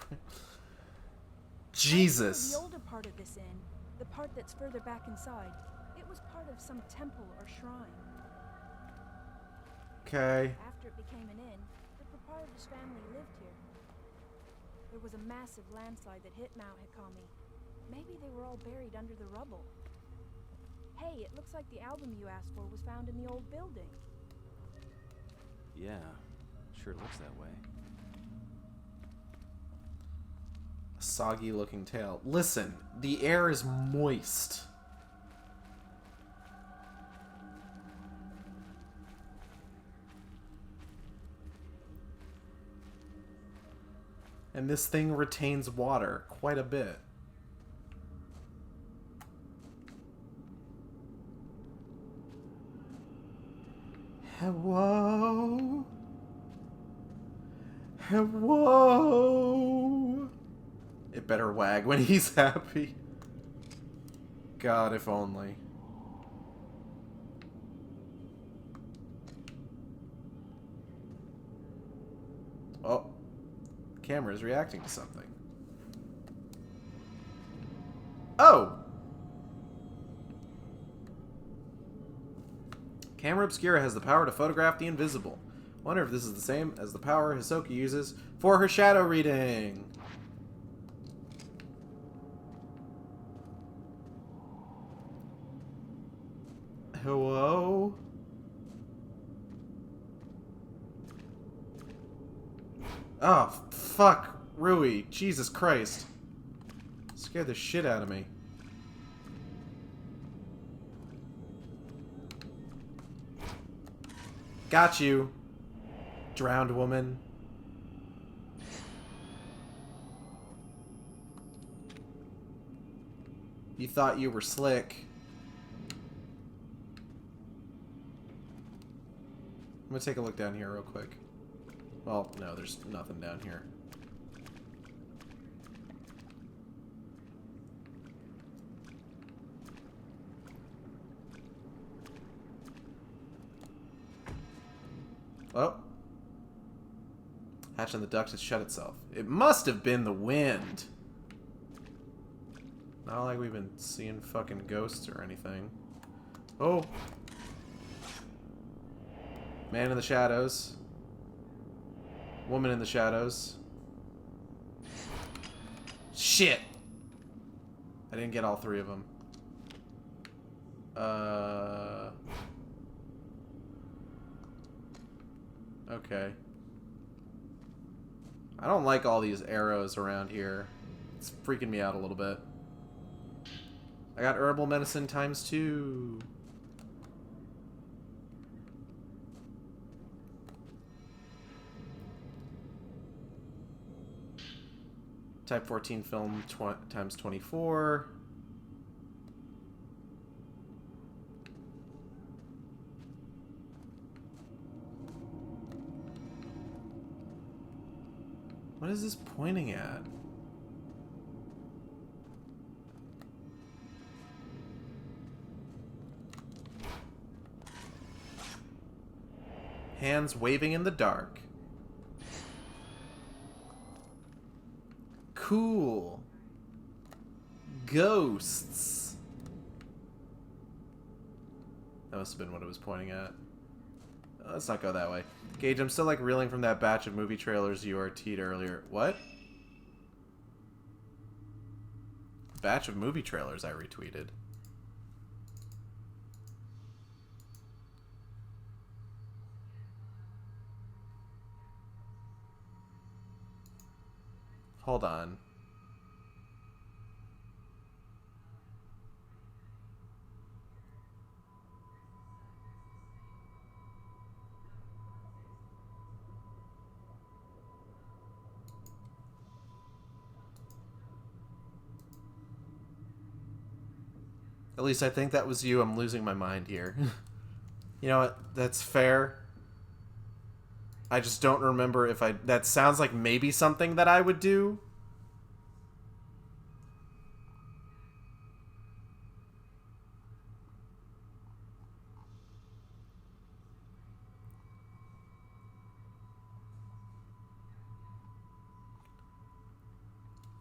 Jesus. The older part of this inn, the part that's further back inside, it was part of some temple or shrine. Okay. After it became an inn, the proprietor's family lived here. There was a massive landslide that hit Mount Hikami. Maybe they were all buried under the rubble. Hey, it looks like the album you asked for was found in the old building. Yeah, sure looks that way. A soggy looking tail. Listen, the air is moist. And this thing retains water quite a bit. Hello? Hello? It better wag when he's happy. God, if only. Oh. The camera is reacting to something. Oh! Camera Obscura has the power to photograph the invisible. Wonder if this is the same as the power Hisoka uses for her shadow reading. Hello? Oh, fuck. Rui. Jesus Christ. Scared the shit out of me. Got you. Drowned woman. You thought you were slick. I'm gonna take a look down here real quick. Well, no, there's nothing down here. Oh. Hatch in the duct has shut itself. It must have been the wind. Not like we've been seeing fucking ghosts or anything. Oh. Man in the shadows. Woman in the shadows. Shit! I didn't get all 3 of them. Okay. I don't like all these arrows around here. It's freaking me out a little bit. I got herbal medicine ×2. Type 14 film ×24. What is this pointing at? Hands waving in the dark. Cool. Ghosts. That must have been what it was pointing at. Let's not go that way. Gage, I'm still like reeling from that batch of movie trailers you RT'd earlier. What? Batch of movie trailers I retweeted. Hold on. At least I think that was you. I'm losing my mind here. You know what? That's fair. I just don't remember if I... That sounds like maybe something that I would do.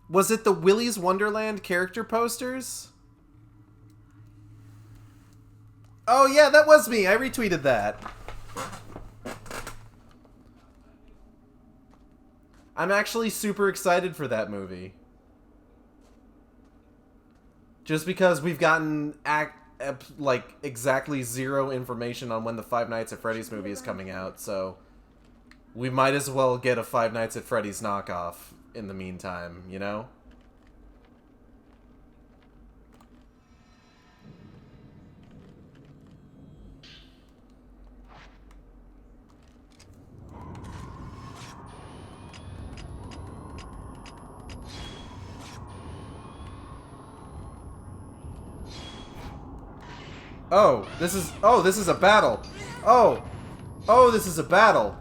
Was it the Willy's Wonderland character posters? Oh yeah, that was me. I retweeted that. I'm actually super excited for that movie. Just because we've gotten like exactly zero information on when the Five Nights at Freddy's movie is coming out, so we might as well get a Five Nights at Freddy's knockoff in the meantime, you know? Oh, this is a battle. Oh, this is a battle.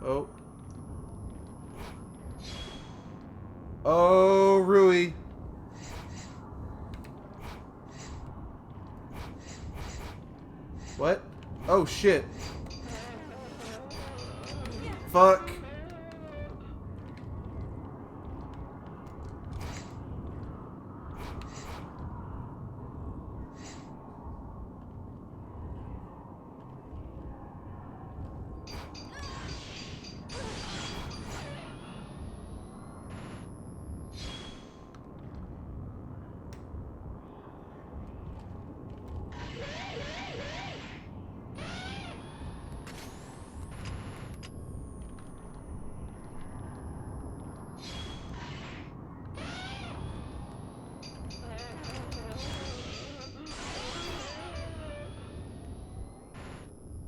Oh. Oh, Rui. What? Oh, shit. Fuck.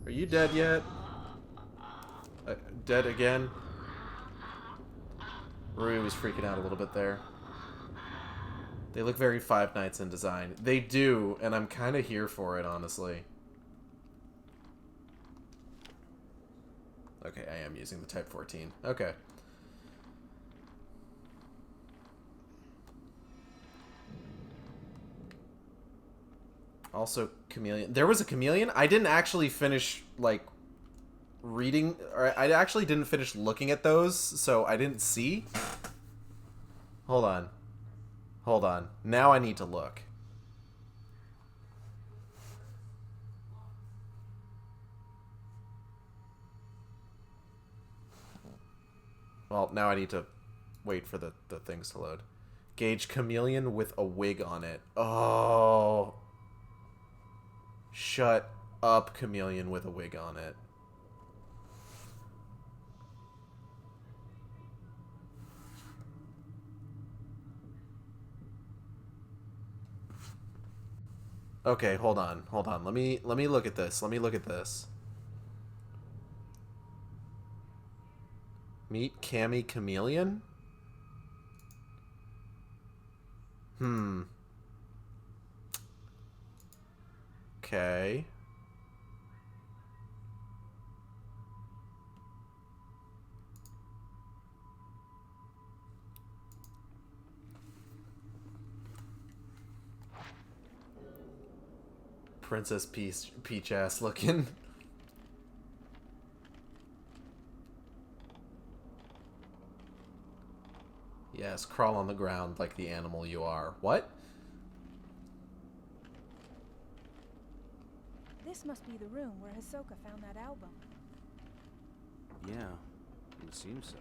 Are you dead yet? Dead again? Rui was freaking out a little bit there. They look very Five Nights in design. They do, and I'm kind of here for it, honestly. Okay, I am using the Type 14. Okay. Also, Chameleon. There was a Chameleon? I didn't actually finish, like, reading, or I actually didn't finish looking at those, so I didn't see. Hold on. Hold on. Now I need to look. Well, now I need to wait for the things to load. Gauge Chameleon with a wig on it. Oh. Shut up, Chameleon with a wig on it. Okay, hold on. Hold on. Let me look at this. Let me look at this. Meet Cammy Chameleon? Okay. Princess Peach ass looking. Yes, crawl on the ground like the animal you are. What? This must be the room where Hisoka found that album. Yeah, it seems so.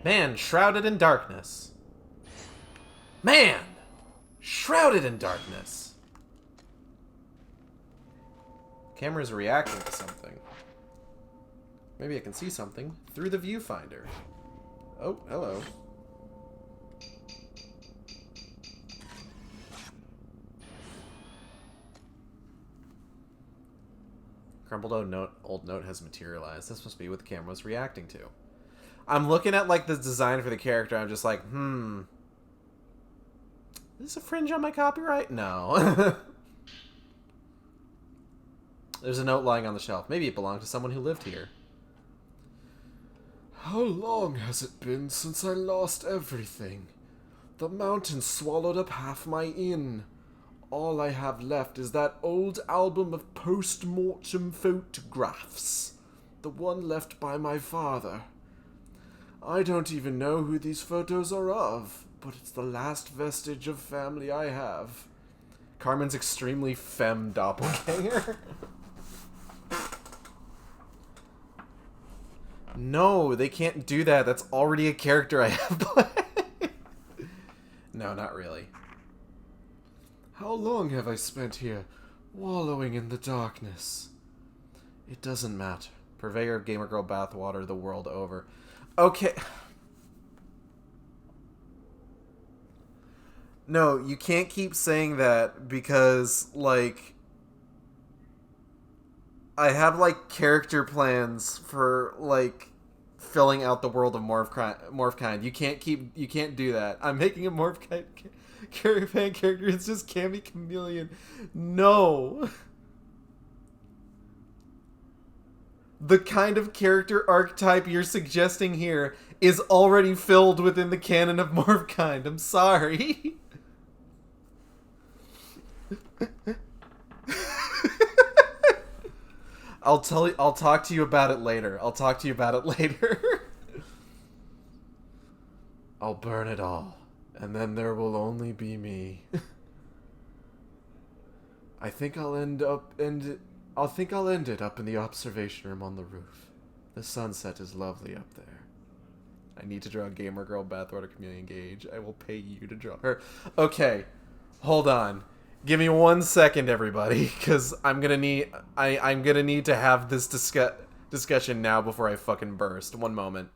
Man, shrouded in darkness. Man! Shrouded in darkness. Camera's reacting to something. Maybe I can see something through the viewfinder. Oh, hello. Crumbled old note has materialized. This must be what the camera's reacting to. I'm looking at like the design for the character. I'm just like, Is this a fringe on my copyright? No. There's a note lying on the shelf. Maybe it belonged to someone who lived here. How long has it been since I lost everything? The mountain swallowed up half my inn. All I have left is that old album of post-mortem photographs. The one left by my father. I don't even know who these photos are of, but it's the last vestige of family I have. Carmen's extremely femme doppelganger. No, they can't do that. That's already a character I have played. No, not really. How long have I spent here, wallowing in the darkness? It doesn't matter. Purveyor of Gamer Girl bathwater the world over. Okay. No, you can't keep saying that because, like, I have, like, character plans for, like, filling out the world of Morphkind. You can't do that. I'm making a Morphkind fan character. It's just Cammy Chameleon. No. The kind of character archetype you're suggesting here is already filled within the canon of Morphkind. I'm sorry. I'll talk to you about it later. I'll burn it all, and then there will only be me. I think I'll end it up in the observation room on the roof. The sunset is lovely up there. I need to draw Gamer Girl Bathwater Chameleon Gage. I will pay you to draw her. Okay, hold on. Give me 1 second, everybody, because I'm gonna need to have this discussion now before I fucking burst. 1 moment.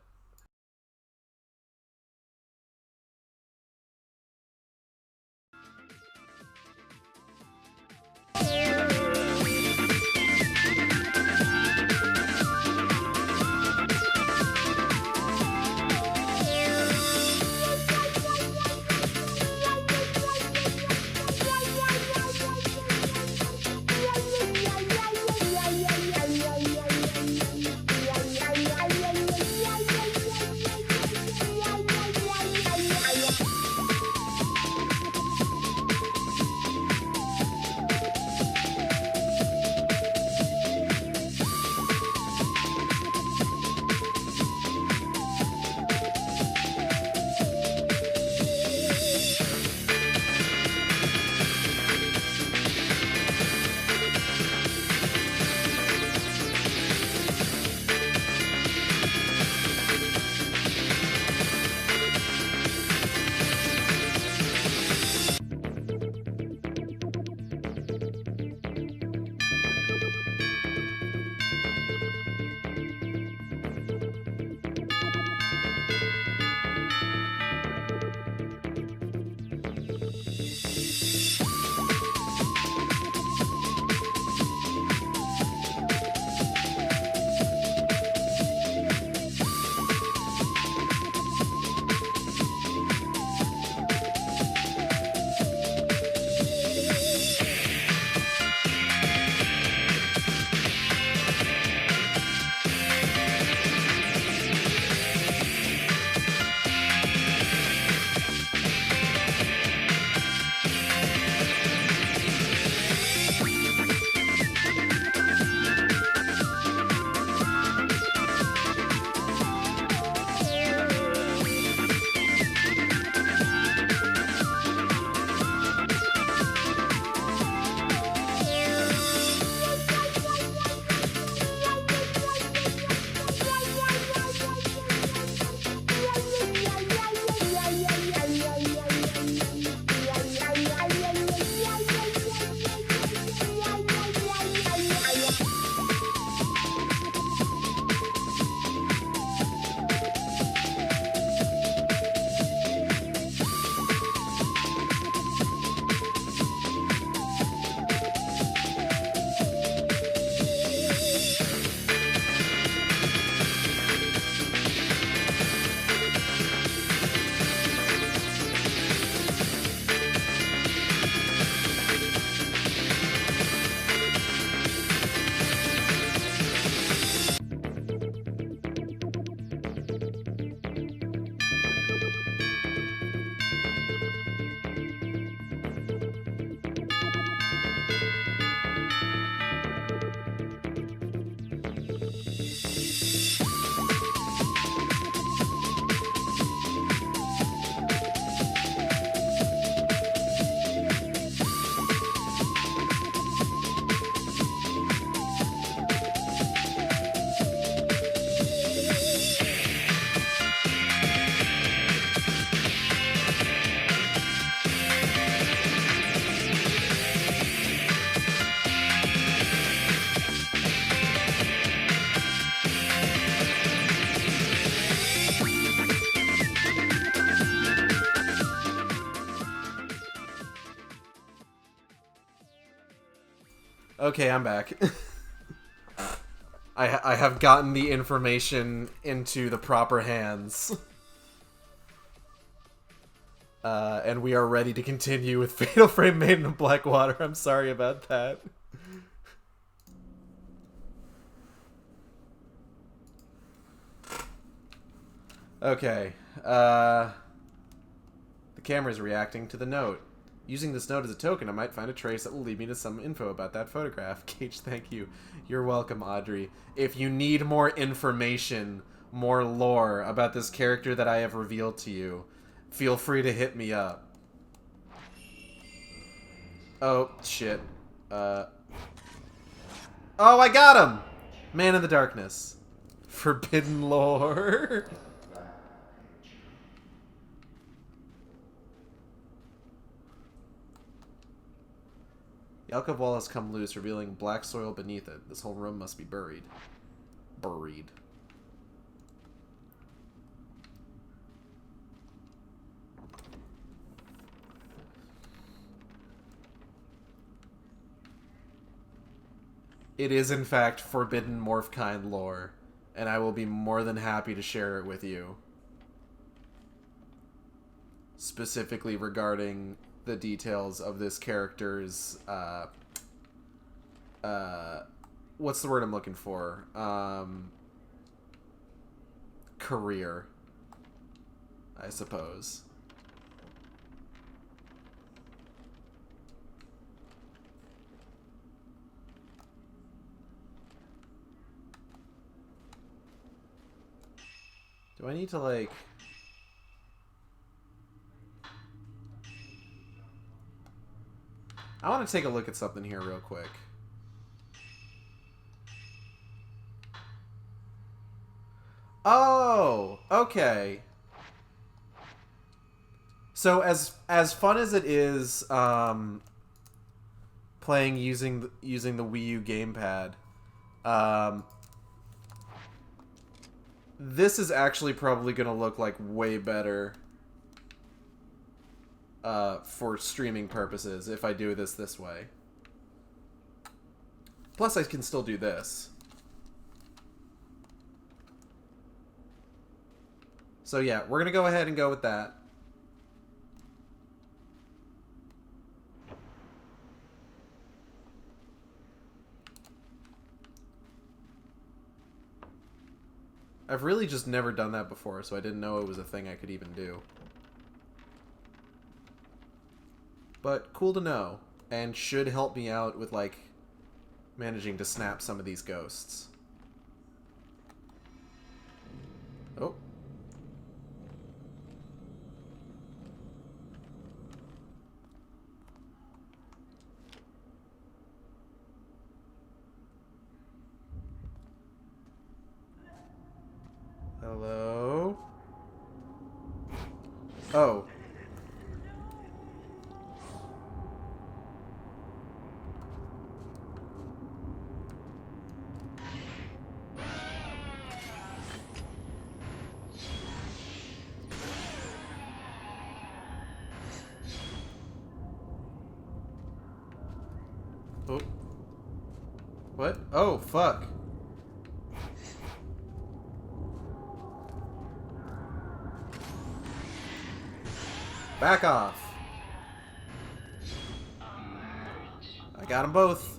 Okay, I'm back. I have gotten the information into the proper hands. And we are ready to continue with Fatal Frame Maiden of Blackwater. I'm sorry about that. Okay. The camera's reacting to the note. Using this note as a token, I might find a trace that will lead me to some info about that photograph. Gage, thank you. You're welcome, Audrey. If you need more information, more lore about this character that I have revealed to you, feel free to hit me up. Oh, shit. Oh, I got him! Man in the Darkness. Forbidden lore. The alcove wall has come loose, revealing black soil beneath it. This whole room must be buried. Buried. It is, in fact, forbidden Morphkind lore, and I will be more than happy to share it with you. Specifically regarding the details of this character's, what's the word I'm looking for? Career, I suppose. Do I need to, like... I want to take a look at something here real quick. Oh, okay. So as fun as it is, playing using the Wii U gamepad, this is actually probably going to look like way better for streaming purposes if I do this way. Plus, I can still do this. So yeah, we're going to go ahead and go with that. I've really just never done that before, so I didn't know it was a thing I could even do. But cool to know, and should help me out with, like, managing to snap some of these ghosts. Oh. Hello? Oh. Oh. What? Oh, fuck. Back off. I got them both.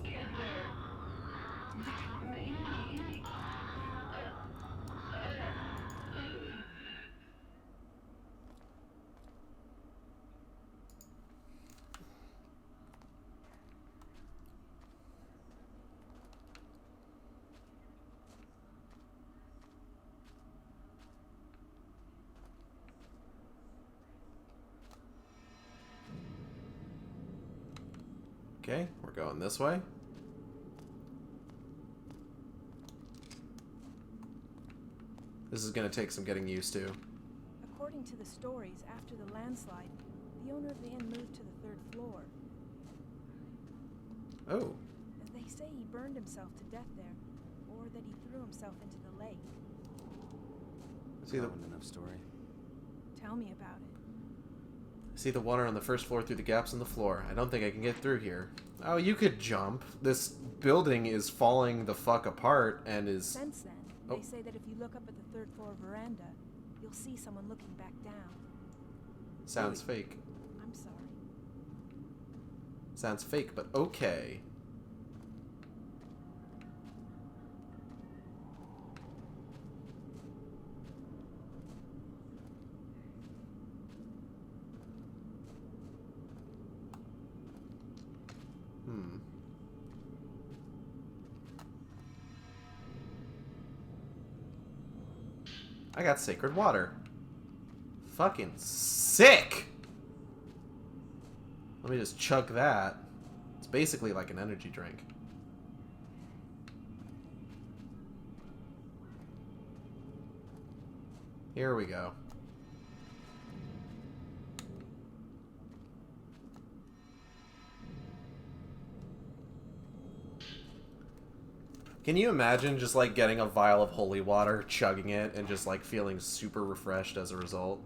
Okay, we're going this way. This is going to take some getting used to. According to the stories, after the landslide, the owner of the inn moved to the 3rd floor. Oh. They say he burned himself to death there, or that he threw himself into the lake. See the Enough story. Tell me about it. See the water on the first floor through the gaps in the floor. I don't think I can get through here. Oh, you could jump. This building is falling the fuck apart and is... Since then, Oh. they say that if you look up at the third floor veranda, you'll see someone looking back down. Sounds fake. I'm sorry. Sounds fake, but okay. I got sacred water. Fucking sick! Let me just chug that. It's basically like an energy drink. Here we go. Can you imagine just like getting a vial of holy water, chugging it, and just like feeling super refreshed as a result?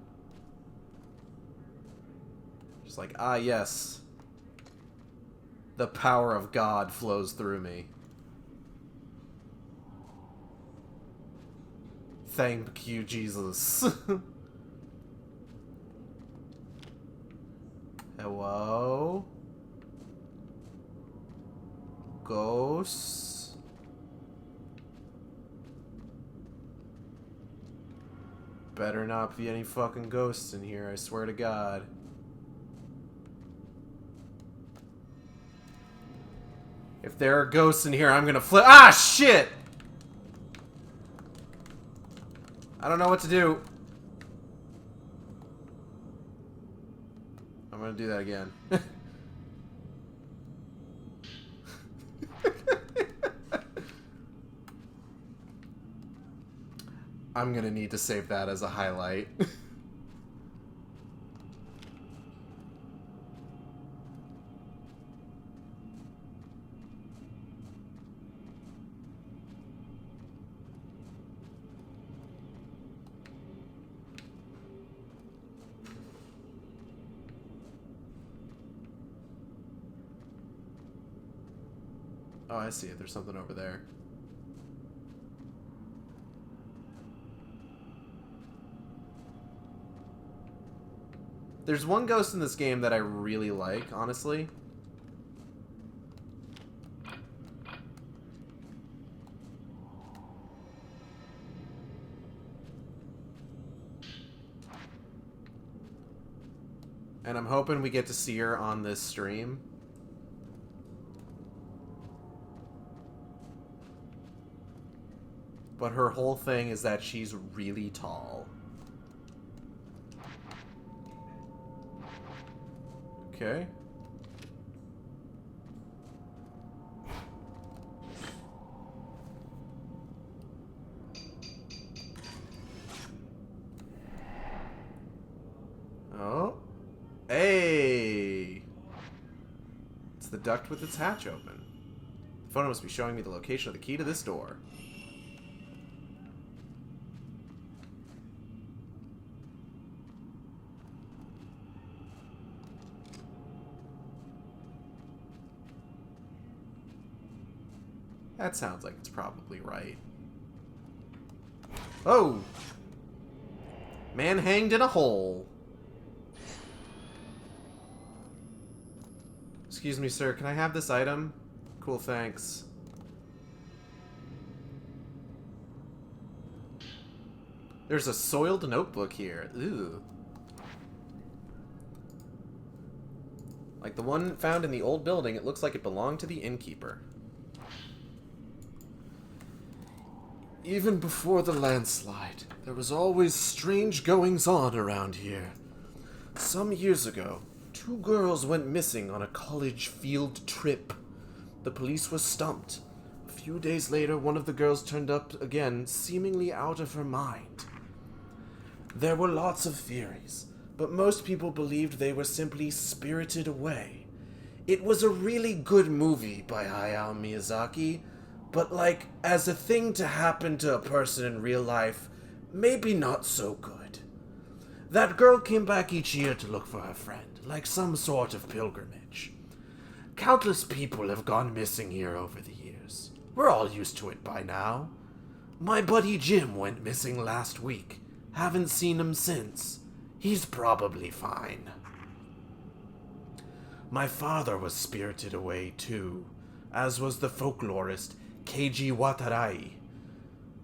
Just like, ah yes. The power of God flows through me. Thank you, Jesus. Hello? Ghosts? Better not be any fucking ghosts in here, I swear to God. If there are ghosts in here, I'm gonna flip. Ah, shit! I don't know what to do. I'm gonna do that again. I'm gonna need to save that as a highlight. Oh, I see it. There's something over there. There's one ghost in this game that I really like, honestly. And I'm hoping we get to see her on this stream. But her whole thing is that she's really tall. Okay. Oh. Hey! It's the duct with its hatch open. The photo must be showing me the location of the key to this door. That sounds like it's probably right. Oh! Man hanged in a hole. Excuse me, sir. Can I have this item? Cool, thanks. There's a soiled notebook here. Ooh. Like the one found in the old building, it looks like it belonged to the innkeeper. Even before the landslide, there was always strange goings-on around here. Some years ago, 2 girls went missing on a college field trip. The police were stumped. A few days later, one of the girls turned up again, seemingly out of her mind. There were lots of theories, but most people believed they were simply spirited away. It was a really good movie by Hayao Miyazaki, but like, as a thing to happen to a person in real life, maybe not so good. That girl came back each year to look for her friend, like some sort of pilgrimage. Countless people have gone missing here over the years. We're all used to it by now. My buddy Jim went missing last week. Haven't seen him since. He's probably fine. My father was spirited away too, as was the folklorist Keiji Watarai.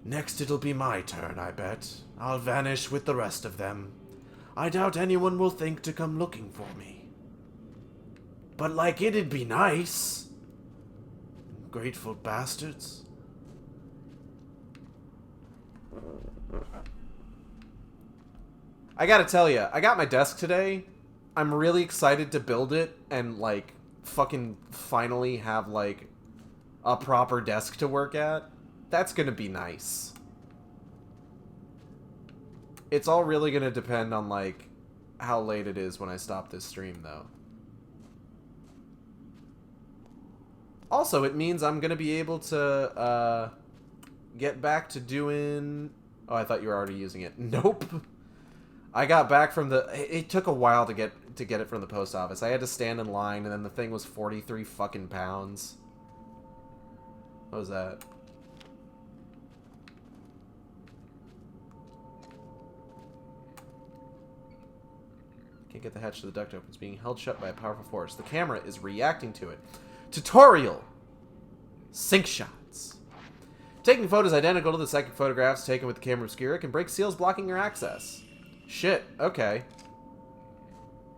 Next it'll be my turn, I bet. I'll vanish with the rest of them. I doubt anyone will think to come looking for me. But like it'd be nice. Grateful bastards. I gotta tell you, I got my desk today. I'm really excited to build it and, like, fucking finally have, like, a proper desk to work at. That's gonna be nice. It's all really gonna depend on, like, how late it is when I stop this stream, though. Also, it means I'm gonna be able to, get back to doing... Oh, I thought you were already using it. Nope. I got back from the... It took a while to get it from the post office. I had to stand in line, and then the thing was 43 fucking pounds. What was that? Can't get the hatch to the duct open. It's being held shut by a powerful force. The camera is reacting to it. Tutorial! Sync shots. Taking photos identical to the second photographs taken with the camera obscura can break seals blocking your access. Shit, okay.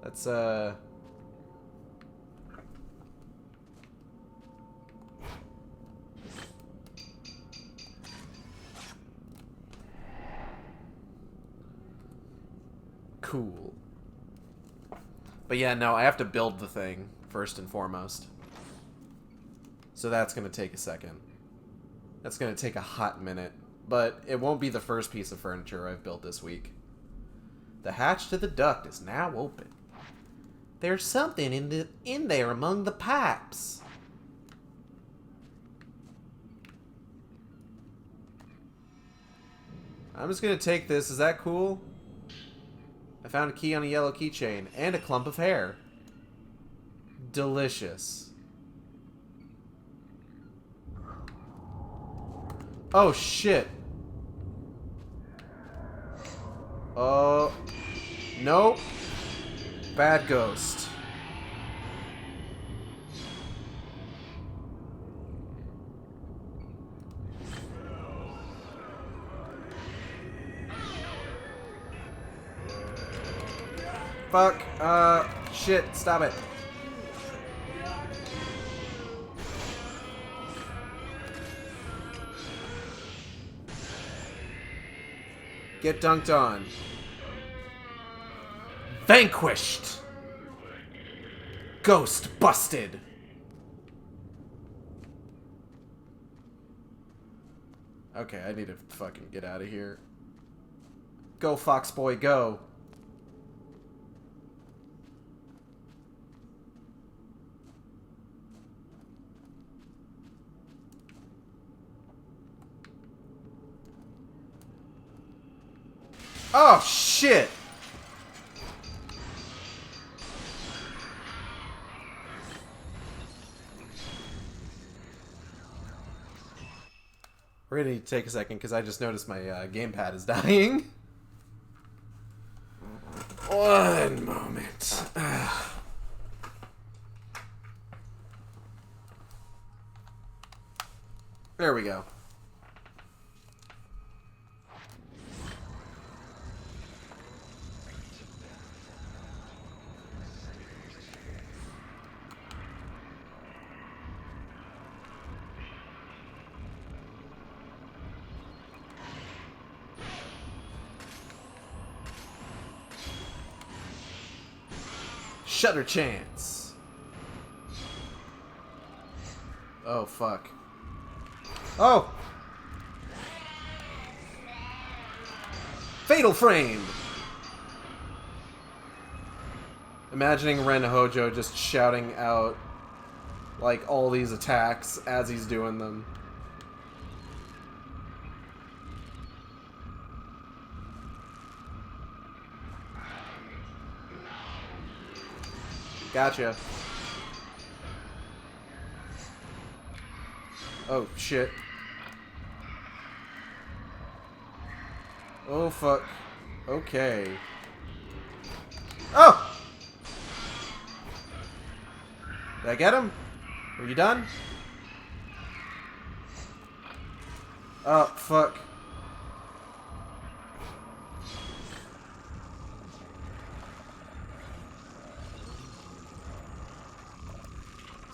That's, cool. But yeah, no, I have to build the thing, first and foremost. So that's gonna take a second. That's gonna take a hot minute. But it won't be the first piece of furniture I've built this week. The hatch to the duct is now open. There's something in there among the pipes. I'm just gonna take this. Is that cool? I found a key on a yellow keychain and a clump of hair. Delicious. Oh shit. Oh. Nope. Bad ghost. Fuck. Shit. Stop it. Get dunked on. Vanquished! Ghost busted! Okay, I need to fucking get out of here. Go, Foxboy, go! Oh, shit! We're gonna need to take a second because I just noticed my gamepad is dying. One moment. There we go. Shutter chance. Oh, fuck. Oh! Fatal frame! Imagining Ren Hojo just shouting out, like, all these attacks as he's doing them. Gotcha. Oh, shit. Oh, fuck. Okay. Oh! Did I get him? Are you done? Oh, fuck.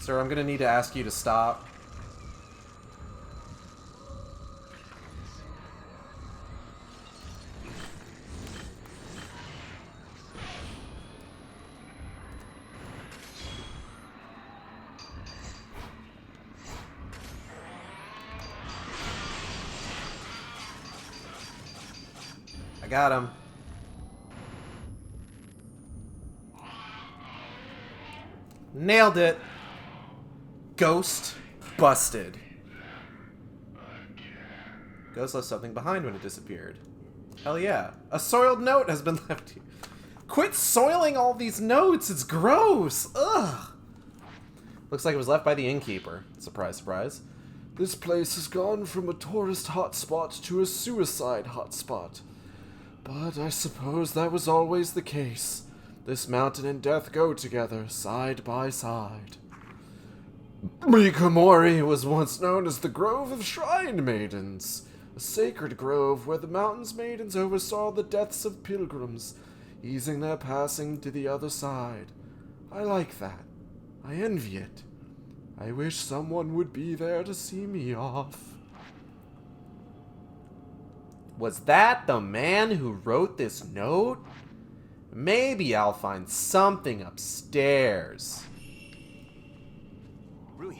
Sir, I'm gonna need to ask you to stop. I got him. Nailed it. Ghost busted. Ghost left something behind when it disappeared. Hell yeah. A soiled note has been left here. Quit soiling all these notes. It's gross. Ugh. Looks like it was left by the innkeeper. Surprise, surprise. This place has gone from a tourist hotspot to a suicide hotspot. But I suppose that was always the case. This mountain and death go together, side by side. Mikamori was once known as the Grove of Shrine Maidens, a sacred grove where the mountain's maidens oversaw the deaths of pilgrims, easing their passing to the other side. I like that. I envy it. I wish someone would be there to see me off. Was that the man who wrote this note? Maybe I'll find something upstairs. Rui,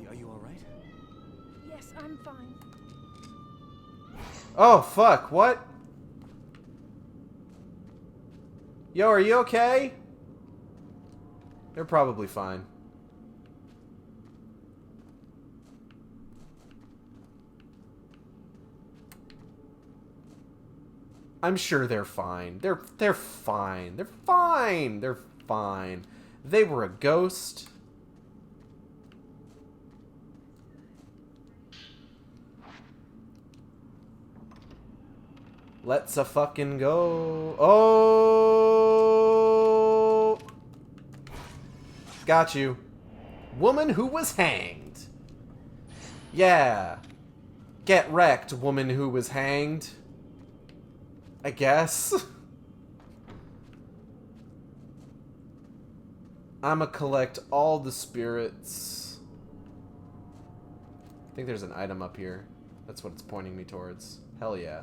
are you alright? Yes, I'm fine. Oh, fuck. What? Yo, are you okay? They're probably fine. I'm sure they're fine. They're fine. They're fine. They're fine. They were a ghost. Let's a fucking go. Oh! Got you. Woman who was hanged. Yeah. Get wrecked, woman who was hanged. I guess. I'ma collect all the spirits. I think there's an item up here. That's what it's pointing me towards. Hell yeah.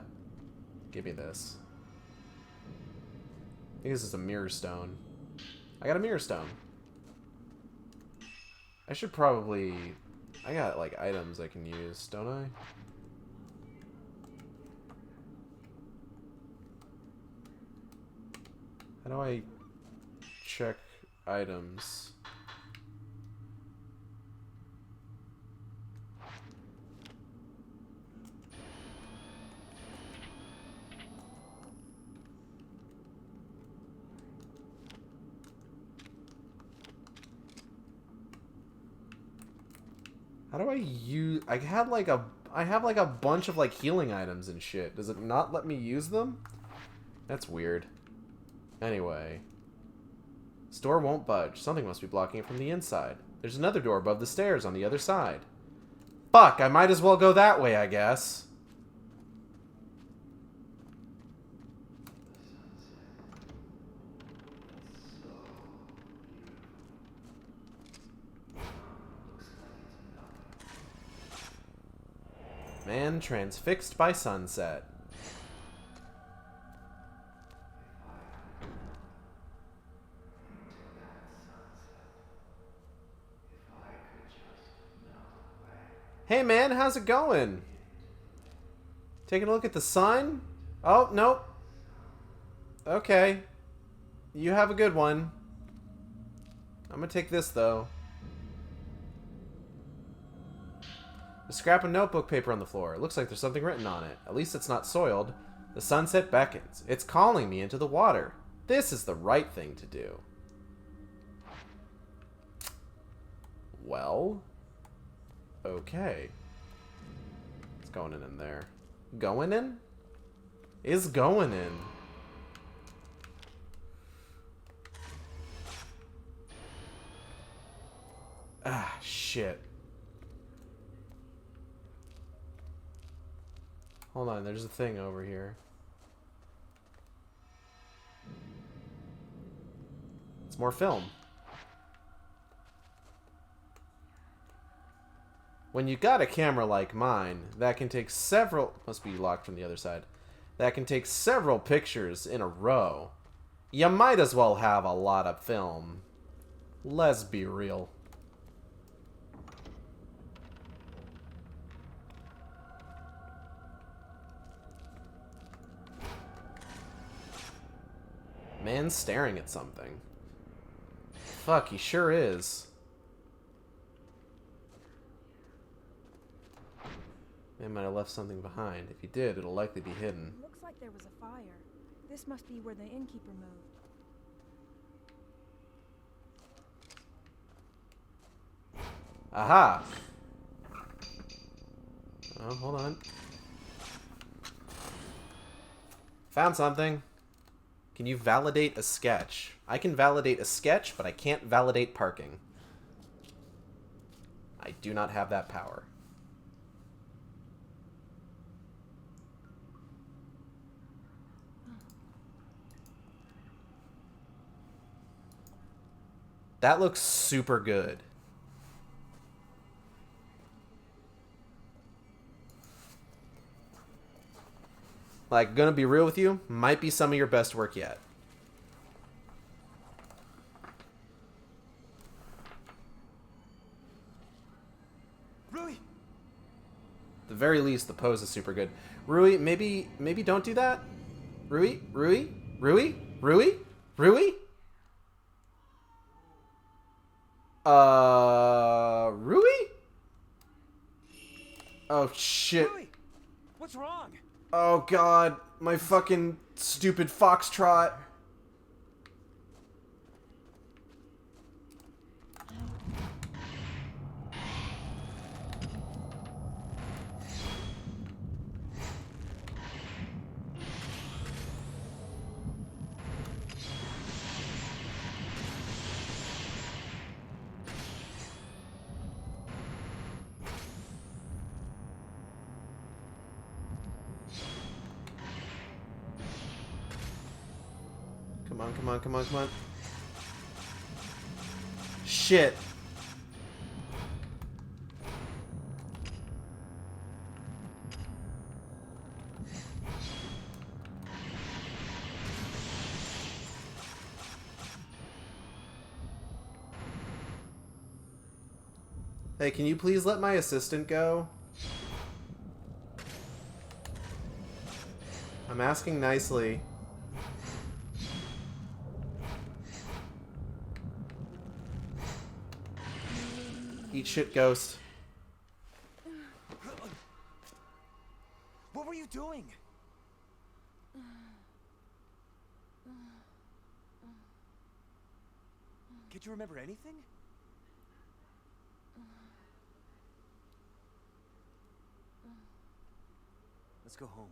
Give me this. I think this is a mirror stone. I got a mirror stone. I should probably... I got, like, items I can use, don't I? How do I check items? How do I use... I have like a bunch of like healing items and shit. Does it not let me use them? That's weird. Anyway. This door won't budge. Something must be blocking it from the inside. There's another door above the stairs on the other side. Fuck, I might as well go that way, I guess. Man transfixed by sunset. Hey man, how's it going? Taking a look at the sun? Oh, nope. Okay. You have a good one. I'm gonna take this though. A scrap of notebook paper on the floor. It looks like there's something written on it. At least it's not soiled. The sunset beckons. It's calling me into the water. This is the right thing to do. Well, okay. It's going in there. Going in? Is going in. Ah, shit. Hold on, there's a thing over here. It's more film. When you got a camera like mine, that can take several... Must be locked from the other side. That can take several pictures in a row. You might as well have a lot of film. Let's be real. Man's staring at something. Fuck, he sure is. Man might have left something behind. If he did, it'll likely be hidden. Looks like there was a fire. This must be where the innkeeper moved. Aha! Oh, hold on. Found something. Can you validate a sketch? I can validate a sketch, but I can't validate parking. I do not have that power. That looks super good. Like, gonna be real with you, might be some of your best work yet. Rui! At the very least, the pose is super good. Rui, maybe don't do that? Rui? Rui? Rui? Rui? Rui? Rui? Oh, shit. Rui! What's wrong? Oh, God. My fucking stupid foxtrot. Come on, come on, come on, come on. Shit. Hey, can you please let my assistant go? I'm asking nicely. Eat shit, ghost. What were you doing? Can't you remember anything? Let's go home.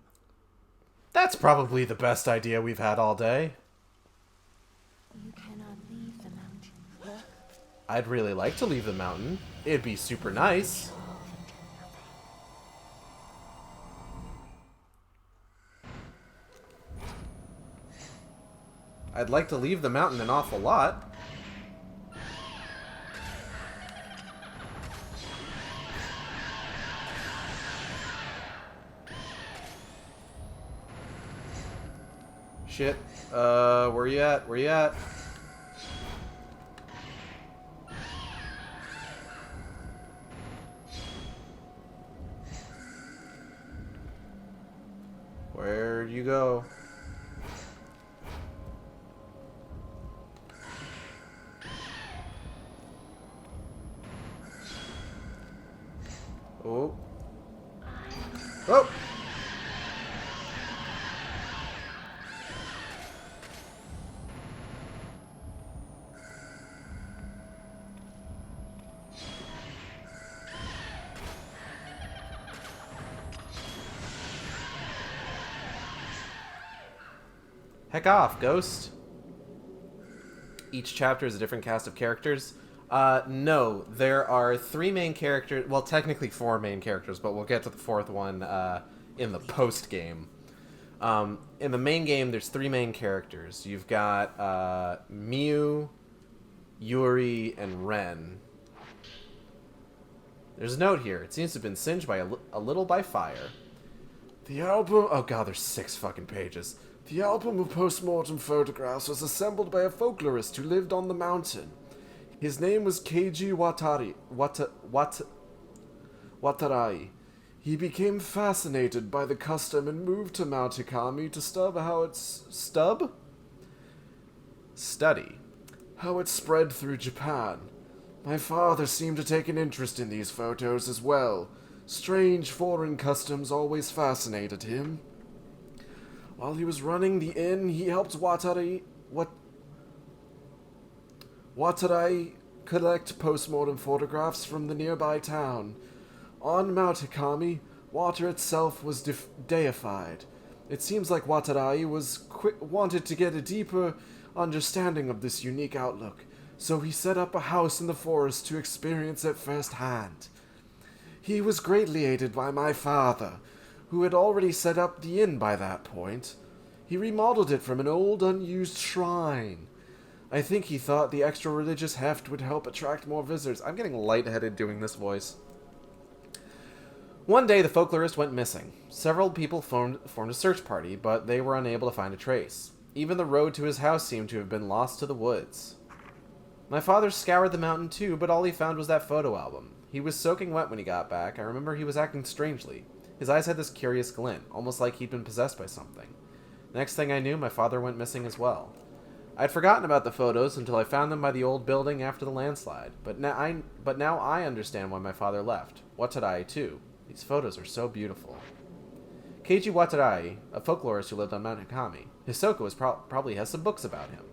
That's probably the best idea we've had all day. You cannot leave the mountain. I'd really like to leave the mountain. It'd be super nice. I'd like to leave the mountain an awful lot. Shit. Where you at? Where you at? Where'd you go? Oh. Oh! Heck off, Ghost. Each chapter is a different cast of characters. No, there are 3 main characters. Well, technically 4 main characters, but we'll get to the 4th one in the post game. In the main game, there's 3 main characters. You've got Miu, Yuri, and Ren. There's a note here. It seems to have been singed by a little by fire. The album... Oh god, there's 6 fucking pages. The album of post-mortem photographs was assembled by a folklorist who lived on the mountain. His name was Keiji Watarai. He became fascinated by the custom and moved to Mount Hikami to study how it spread through Japan. My father seemed to take an interest in these photos as well. Strange foreign customs always fascinated him. While he was running the inn, he helped Watarai collect postmortem photographs from the nearby town. On Mount Hikami, water itself was deified. It seems like Watarai wanted to get a deeper understanding of this unique outlook, so he set up a house in the forest to experience it firsthand. He was greatly aided by my father, who had already set up the inn by that point. He remodeled it from an old, unused shrine. I think he thought the extra religious heft would help attract more visitors. I'm getting lightheaded doing this voice. One day, the folklorist went missing. Several people formed a search party, but they were unable to find a trace. Even the road to his house seemed to have been lost to the woods. My father scoured the mountain too, but all he found was that photo album. He was soaking wet when he got back. I remember he was acting strangely. His eyes had this curious glint, almost like he'd been possessed by something. The next thing I knew, my father went missing as well. I'd forgotten about the photos until I found them by the old building after the landslide, but now I understand why my father left. Watarai, too. These photos are so beautiful. Keiji Watarai, a folklorist who lived on Mount Hikami. Hisoka probably has some books about him.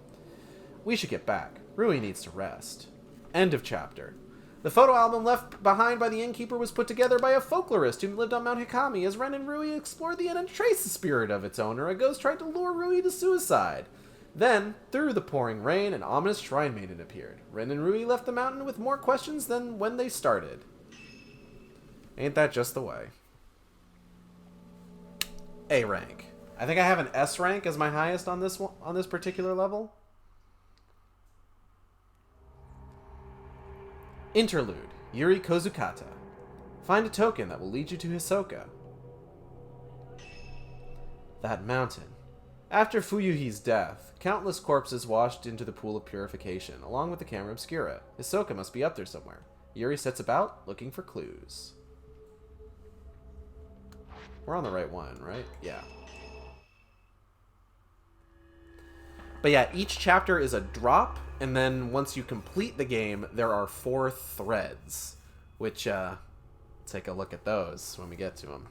We should get back. Rui needs to rest. End of chapter. The photo album left behind by the innkeeper was put together by a folklorist who lived on Mount Hikami. As Ren and Rui explored the inn and traced the spirit of its owner, a ghost tried to lure Rui to suicide. Then, through the pouring rain, an ominous shrine maiden appeared. Ren and Rui left the mountain with more questions than when they started. Ain't that just the way? A rank. I think I have an S rank as my highest on this one, on this particular level. Interlude. Yuri KOZUKATA. Find a token that will lead you to Hisoka. That mountain. After Fuyuhi's death, countless corpses washed into the pool of purification, along with the camera obscura. Hisoka must be up there somewhere. Yuri sets about, looking for clues. We're on the right one, right? Yeah. But yeah, each chapter is a drop, and then once you complete the game, there are 4 threads, which, take a look at those when we get to them.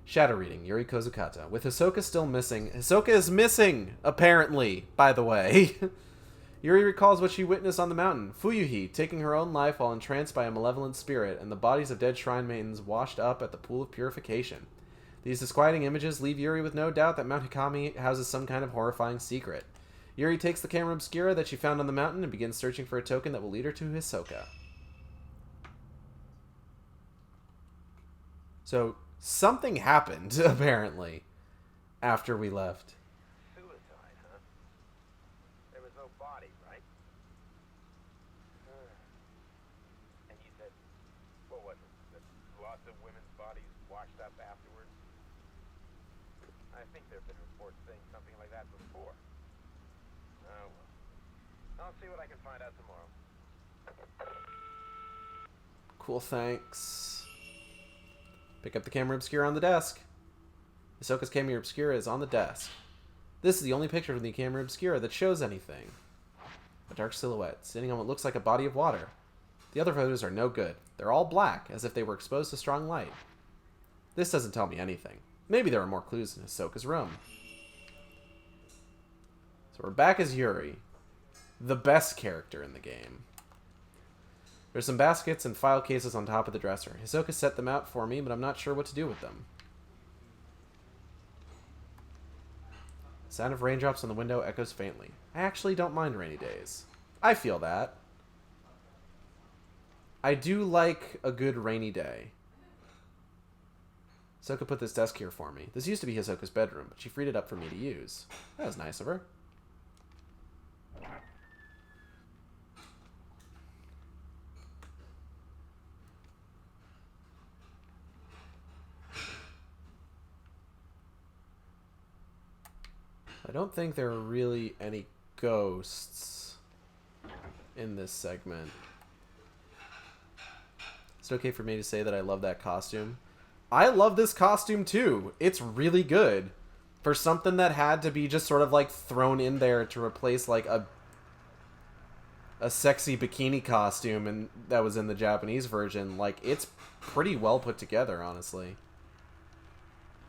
Shadow reading, Yuri KOZUKATA. With Hisoka still missing... Hisoka is missing, apparently, by the way. Yuri recalls what she witnessed on the mountain. Fuyuhi, taking her own life while entranced by a malevolent spirit, and the bodies of dead shrine maidens washed up at the pool of purification. These disquieting images leave Yuri with no doubt that Mount Hikami houses some kind of horrifying secret. Yuri takes the camera obscura that she found on the mountain and begins searching for a token that will lead her to Hisoka. So, something happened, apparently, after we left. Suicide, huh? There was no body, right? And you said, what was it? That lots of women's bodies washed up afterwards? I think there have been reports saying something like that before. Oh, well. I'll see what I can find out tomorrow. Cool, thanks. Pick up the camera obscura on the desk. Hisoka's camera obscura is on the desk. This is the only picture from the camera obscura that shows anything. A dark silhouette, sitting on what looks like a body of water. The other photos are no good. They're all black, as if they were exposed to strong light. This doesn't tell me anything. Maybe there are more clues in Hisoka's room. So we're back as Yuri, the best character in the game. There's some baskets and file cases on top of the dresser. Hisoka set them out for me, but I'm not sure what to do with them. Sound of raindrops on the window echoes faintly. I actually don't mind rainy days. I feel that. I do like a good rainy day. Hisoka put this desk here for me. This used to be Hisoka's bedroom, but she freed it up for me to use. That was nice of her. I don't think there are really any ghosts in this segment. Is it okay for me to say that I love that costume? I love this costume too. It's really good. For something that had to be just sort of like thrown in there to replace like a sexy bikini costume and that was in the Japanese version, like it's pretty well put together, honestly.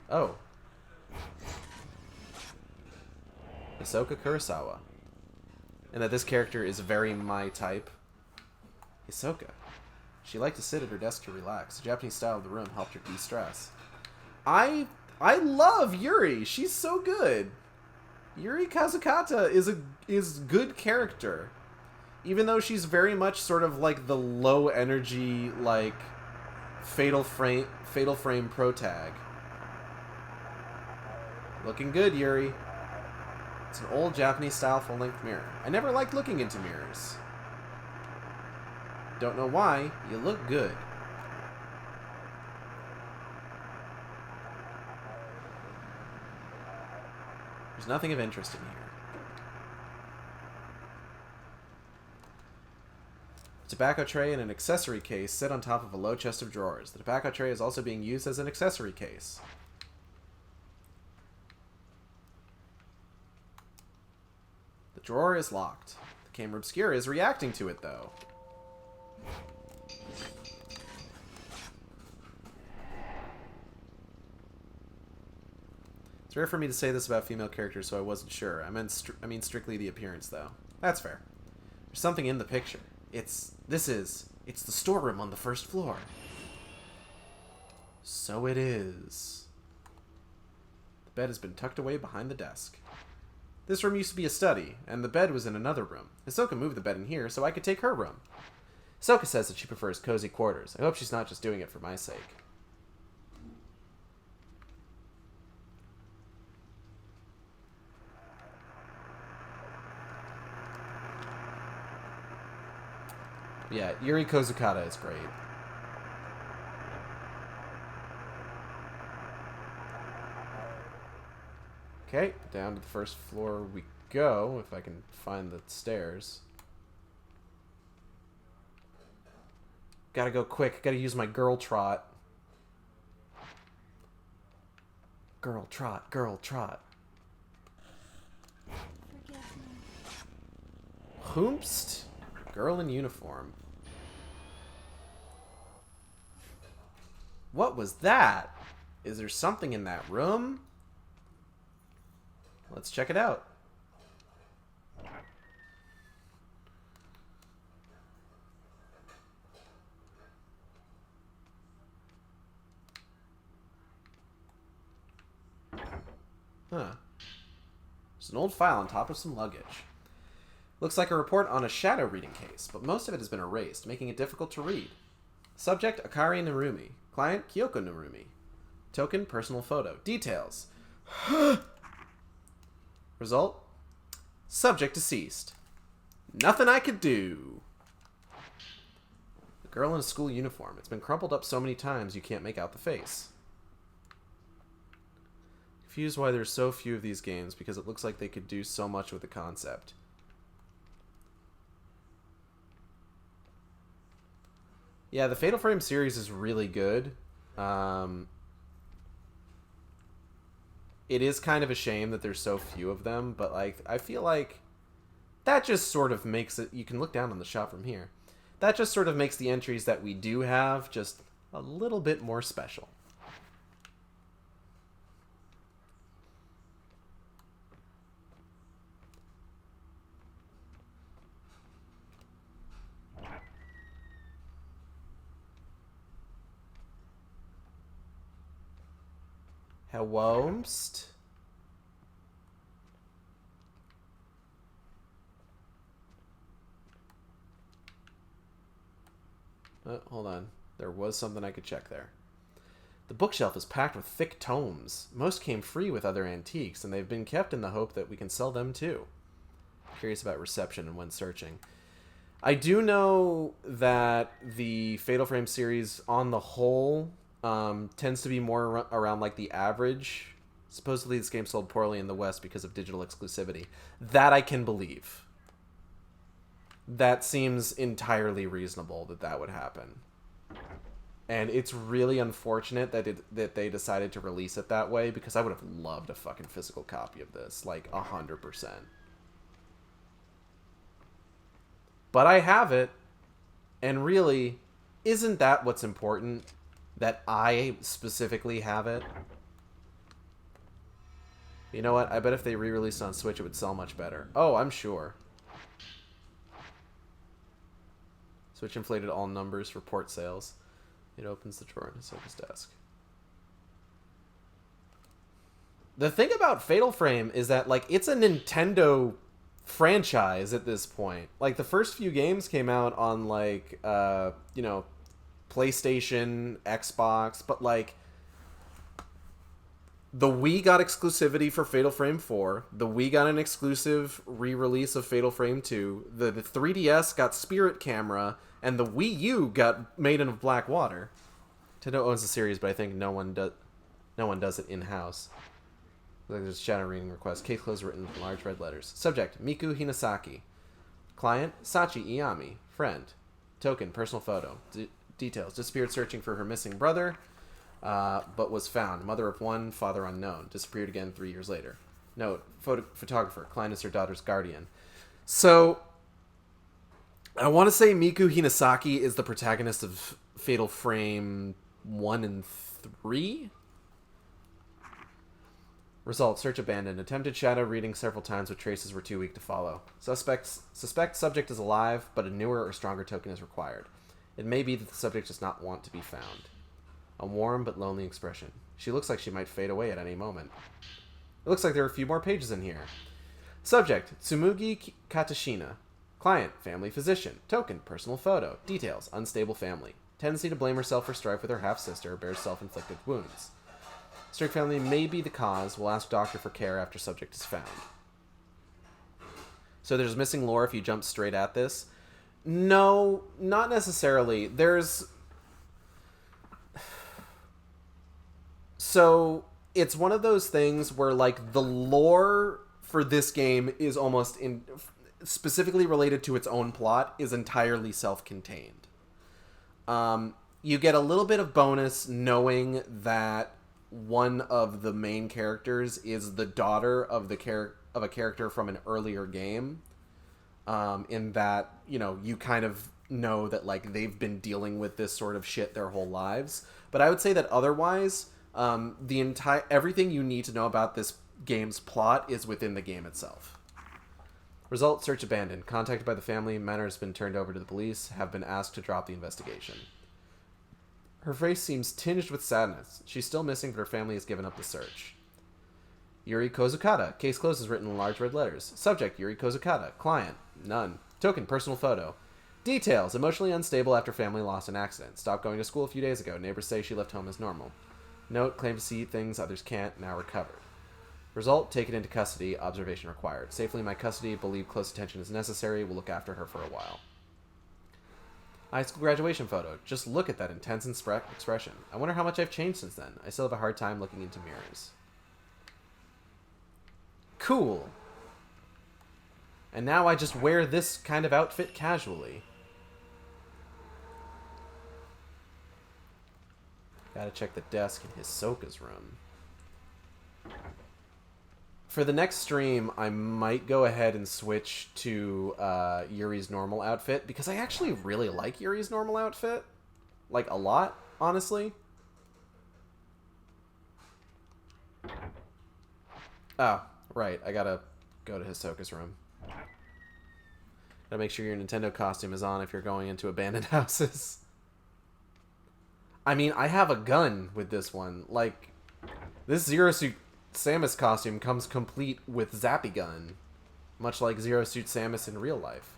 Oh. Hisoka Kurosawa. And that this character is very my type. Hisoka. She liked to sit at her desk to relax. The Japanese style of the room helped her de-stress. I love Yuri. She's so good. Yuri KOZUKATA is good character. Even though she's very much sort of like the low energy, like Fatal Frame protag. Looking good, Yuri. It's an old Japanese-style full-length mirror. I never liked looking into mirrors. Don't know why. You look good. There's nothing of interest in here. A tobacco tray and an accessory case sit on top of a low chest of drawers. The tobacco tray is also being used as an accessory case. The drawer is locked. The camera obscura is reacting to it, though. It's rare for me to say this about female characters, so I wasn't sure. I mean strictly the appearance, though. That's fair. There's something in the picture. It's the storeroom on the first floor. So it is. The bed has been tucked away behind the desk. This room used to be a study, and the bed was in another room. Hisoka moved the bed in here so I could take her room. Hisoka says that she prefers cozy quarters. I hope she's not just doing it for my sake. Yeah, Yuri KOZUKATA is great. Okay, down to the first floor we go, if I can find the stairs. Gotta go quick, gotta use my girl trot. Girl trot, girl trot. Forgive me. Hoomst? Girl in uniform. What was that? Is there something in that room? Let's check it out. Huh. There's an old file on top of some luggage. Looks like a report on a shadow reading case, but most of it has been erased, making it difficult to read. Subject, Akari Narumi. Client, Kyoko Narumi. Token, personal photo. Details. Result, subject deceased. Nothing I could do. The girl in a school uniform. It's been crumpled up so many times you can't make out the face. Confused why there's so few of these games because it looks like they could do so much with the concept. Yeah, the Fatal Frame series is really good. It is kind of a shame that there's so few of them, but like I feel like that just sort of makes it... You can look down on the shop from here. That just sort of makes the entries that we do have just a little bit more special. Hello-mst. Hold on. There was something I could check there. The bookshelf is packed with thick tomes. Most came free with other antiques, and they've been kept in the hope that we can sell them too. Curious about reception and when searching. I do know that the Fatal Frame series on the whole tends to be more around like the average. Supposedly this game sold poorly in the West because of digital exclusivity. That I can believe. That seems entirely reasonable that that would happen. And it's really unfortunate that they decided to release it that way, because I would have loved a fucking physical copy of this, like 100%. But I have it, and really, isn't that what's important? That I specifically have it? You know what? I bet if they re-released on Switch, it would sell much better. Oh, I'm sure. Switch inflated all numbers for port sales. It opens the drawer in Ahsoka's desk. The thing about Fatal Frame is that, like, it's a Nintendo franchise at this point. Like, the first few games came out on, like, you know, PlayStation, Xbox, but, like, the Wii got exclusivity for Fatal Frame 4. The Wii got an exclusive re-release of Fatal Frame 2. The 3DS got Spirit Camera, and the Wii U got Maiden of Blackwater. Nintendo owns the series, but I think no one does it in-house. Like, there's a shadow reading request. Case closed written in large red letters. Subject, Miku Hinasaki. Client, Sachi Iyami. Friend. Token, personal photo. Details, disappeared searching for her missing brother, but was found. Mother of one, father unknown. Disappeared again 3 years later. Note, photographer. Client is her daughter's guardian. So, I want to say Miku Hinasaki is the protagonist of Fatal Frame 1 and 3? Result, search abandoned. Attempted shadow reading several times, but traces were too weak to follow. Suspect subject is alive, but a newer or stronger token is required. It may be that the subject does not want to be found. A warm but lonely expression. She looks like she might fade away at any moment. It looks like there are a few more pages in here. Subject, Tsumugi Katashina. Client, family physician. Token, personal photo. Details, unstable family. Tendency to blame herself for strife with her half-sister, bears self-inflicted wounds. Strict family may be the cause. We'll ask doctor for care after subject is found. So there's missing lore if you jump straight at this? No, not necessarily. So it's one of those things where, like, the lore for this game is almost specifically related to its own plot, is entirely self-contained. You get a little bit of bonus knowing that one of the main characters is the daughter of a character from an earlier game. In that, you know, you kind of know that, like, they've been dealing with this sort of shit their whole lives. But I would say that otherwise, everything you need to know about this game's plot is within the game itself. Result, search abandoned. Contacted by the family, matter has been turned over to the police, have been asked to drop the investigation. Her face seems tinged with sadness. She's still missing, but her family has given up the search. Yuri Kozukata. Case closed is written in large red letters. Subject, Yuri Kozukata. Client, none. Token, personal photo. Details, emotionally unstable after family lost in accident. Stopped going to school a few days ago. Neighbors say she left home as normal. Note, claim to see things others can't, now recovered. Result, taken into custody, observation required. Safely in my custody, believe close attention is necessary, will look after her for a while. High school graduation photo. Just look at that intense expression. I wonder how much I've changed since then. I still have a hard time looking into mirrors. Cool. And now I just wear this kind of outfit casually. Gotta check the desk in Hisoka's room. For the next stream, I might go ahead and switch to Yuri's normal outfit, because I actually really like Yuri's normal outfit. Like, a lot, honestly. Oh, right. I gotta go to Hisoka's room. Gotta make sure your Nintendo costume is on if you're going into abandoned houses. I mean, I have a gun with this one. Like, this Zero Suit Samus costume comes complete with Zappy Gun, much like Zero Suit Samus in real life.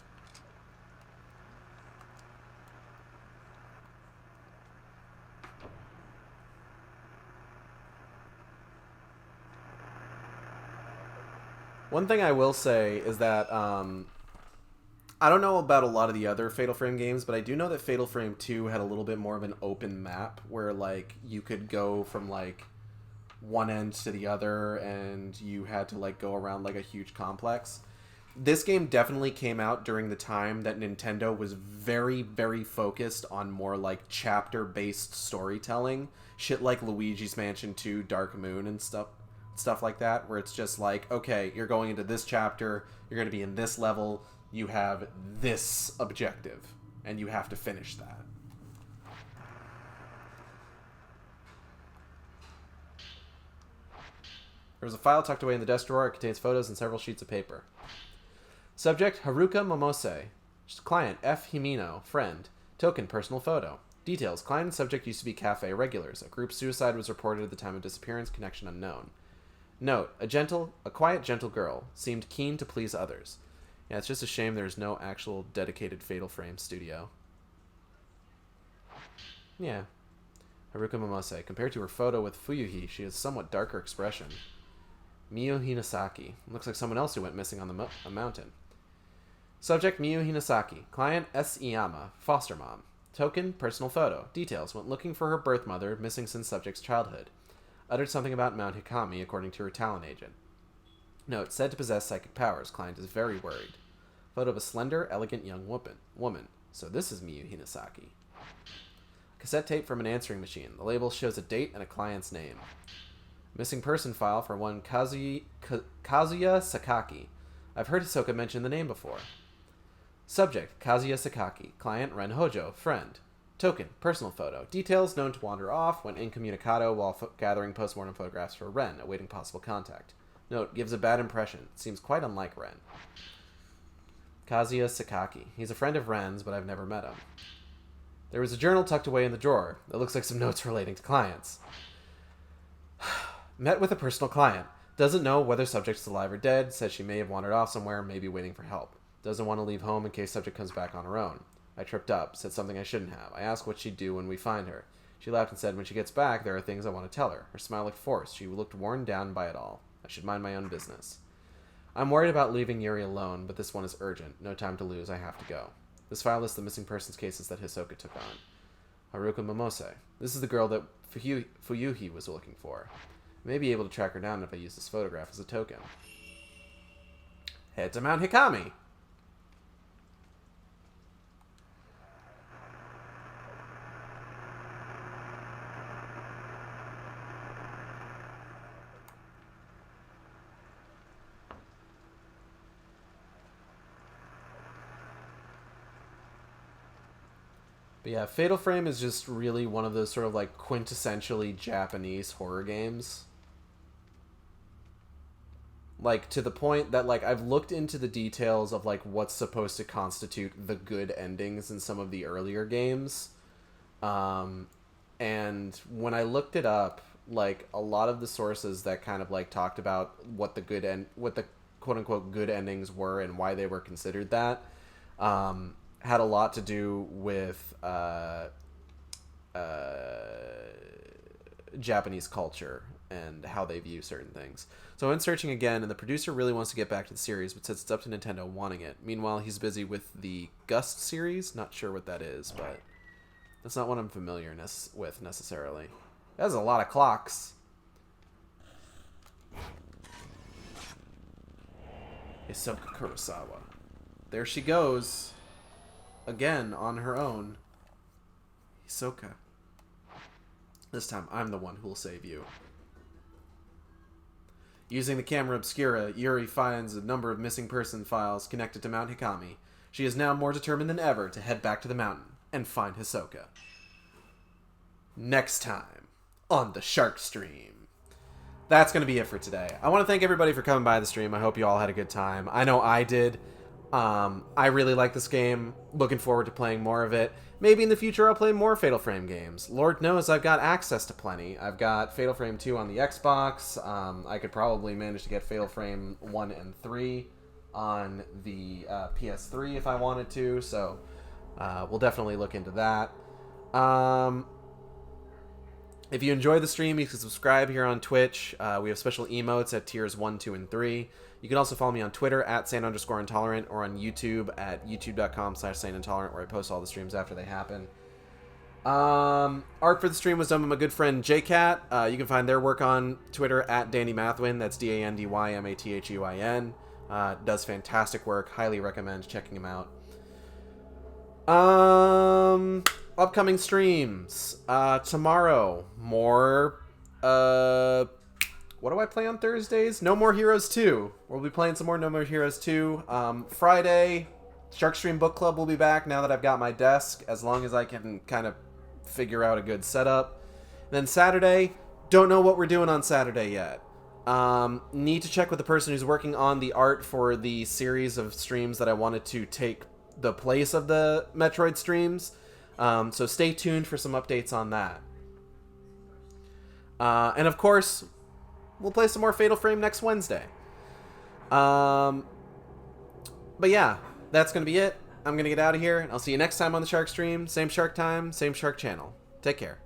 One thing I will say is that I don't know about a lot of the other Fatal Frame games, but I do know that Fatal Frame 2 had a little bit more of an open map where like you could go from like one end to the other and you had to like go around like a huge complex. This game definitely came out during the time that Nintendo was very, very focused on more like chapter-based storytelling. Shit like Luigi's Mansion 2, Dark Moon and stuff like that, where it's just like, okay, you're going into this chapter, you're going to be in this level, you have this objective, and you have to finish that. There's a file tucked away in the desk drawer. It contains photos and several sheets of paper. Subject, Haruka Momose. Client, F. Himino. Friend. Token, personal photo. Details, client and subject used to be cafe regulars. A group suicide was reported at the time of disappearance. Connection unknown. Note, a quiet, gentle girl. Seemed keen to please others. Yeah, it's just a shame there's no actual dedicated Fatal Frame studio. Yeah. Haruka Momose. Compared to her photo with Fuyuhi, she has somewhat darker expression. Miyu Hinasaki. Looks like someone else who went missing on the mountain. Subject, Miyu Hinasaki. Client, S. Iyama. Foster mom. Token, personal photo. Details, went looking for her birth mother, missing since subject's childhood. Uttered something about Mount Hikami, according to her talent agent. Note, said to possess psychic powers. Client is very worried. Photo of a slender, elegant young woman. So this is Miyu Hinasaki. Cassette tape from an answering machine. The label shows a date and a client's name. Missing person file for one Kazuya Sakaki. I've heard Hisoka mention the name before. Subject, Kazuya Sakaki. Client, Ren Hojo. Friend. Token, personal photo. Details, known to wander off, went incommunicado while gathering postmortem photographs for Ren, awaiting possible contact. Note, gives a bad impression. Seems quite unlike Ren. Kazuya Sakaki. He's a friend of Ren's, but I've never met him. There was a journal tucked away in the drawer. It looks like some notes relating to clients. Met with a personal client. Doesn't know whether subject's alive or dead. Says she may have wandered off somewhere, maybe waiting for help. Doesn't want to leave home in case subject comes back on her own. I tripped up, said something I shouldn't have. I asked what she'd do when we find her. She laughed and said when she gets back, there are things I want to tell her. Her smile looked forced. She looked worn down by it all. I should mind my own business. I'm worried about leaving Yuri alone, but this one is urgent. No time to lose. I have to go. This file lists the missing persons cases that Hisoka took on. Haruka Momose. This is the girl that Fuyuhi was looking for. I may be able to track her down if I use this photograph as a token. Head to Mount Hikami! But yeah, Fatal Frame is just really one of those sort of like quintessentially Japanese horror games. Like, to the point that, like, I've looked into the details of, like, what's supposed to constitute the good endings in some of the earlier games. And when I looked it up, like, a lot of the sources that kind of, like, talked about what the quote-unquote good endings were and why they were considered that, had a lot to do with Japanese culture and how they view certain things. So in searching again, and the producer really wants to get back to the series, but says it's up to Nintendo wanting it. Meanwhile, he's busy with the Gust series. Not sure what that is, but that's not what I'm familiar with necessarily. That's a lot of clocks. Hisoka Kurosawa. There she goes. Again, on her own. Hisoka. This time, I'm the one who will save you. Using the camera obscura, Yuri finds a number of missing person files connected to Mount Hikami. She is now more determined than ever to head back to the mountain and find Hisoka. Next time on the Shark Stream. That's going to be it for today. I want to thank everybody for coming by the stream. I hope you all had a good time. I know I did. I really like this game. Looking forward to playing more of it. Maybe in the future I'll play more Fatal Frame games. Lord knows I've got access to plenty. I've got Fatal Frame 2 on the Xbox. I could probably manage to get Fatal Frame 1 and 3 on the PS3 if I wanted to. So we'll definitely look into that. If you enjoy the stream, you can subscribe here on Twitch. We have special emotes at tiers 1, 2, and 3. You can also follow me on Twitter at @sane_intolerant or on YouTube at youtube.com/saneintolerant, where I post all the streams after they happen. Art for the stream was done by my good friend JCat. You can find their work on Twitter at Dandy Mathwin. That's DANDYMATHUIN. Does fantastic work. Highly recommend checking him out. Upcoming streams. Tomorrow, more, what do I play on Thursdays? No More Heroes 2. We'll be playing some more No More Heroes 2. Friday, Sharkstream Book Club will be back now that I've got my desk, as long as I can kind of figure out a good setup. Then Saturday, don't know what we're doing on Saturday yet. Need to check with the person who's working on the art for the series of streams that I wanted to take the place of the Metroid streams. So stay tuned for some updates on that. And of course, we'll play some more Fatal Frame next Wednesday. But yeah, that's going to be it. I'm going to get out of here, and I'll see you next time on the Shark Stream. Same Shark time, same Shark channel. Take care.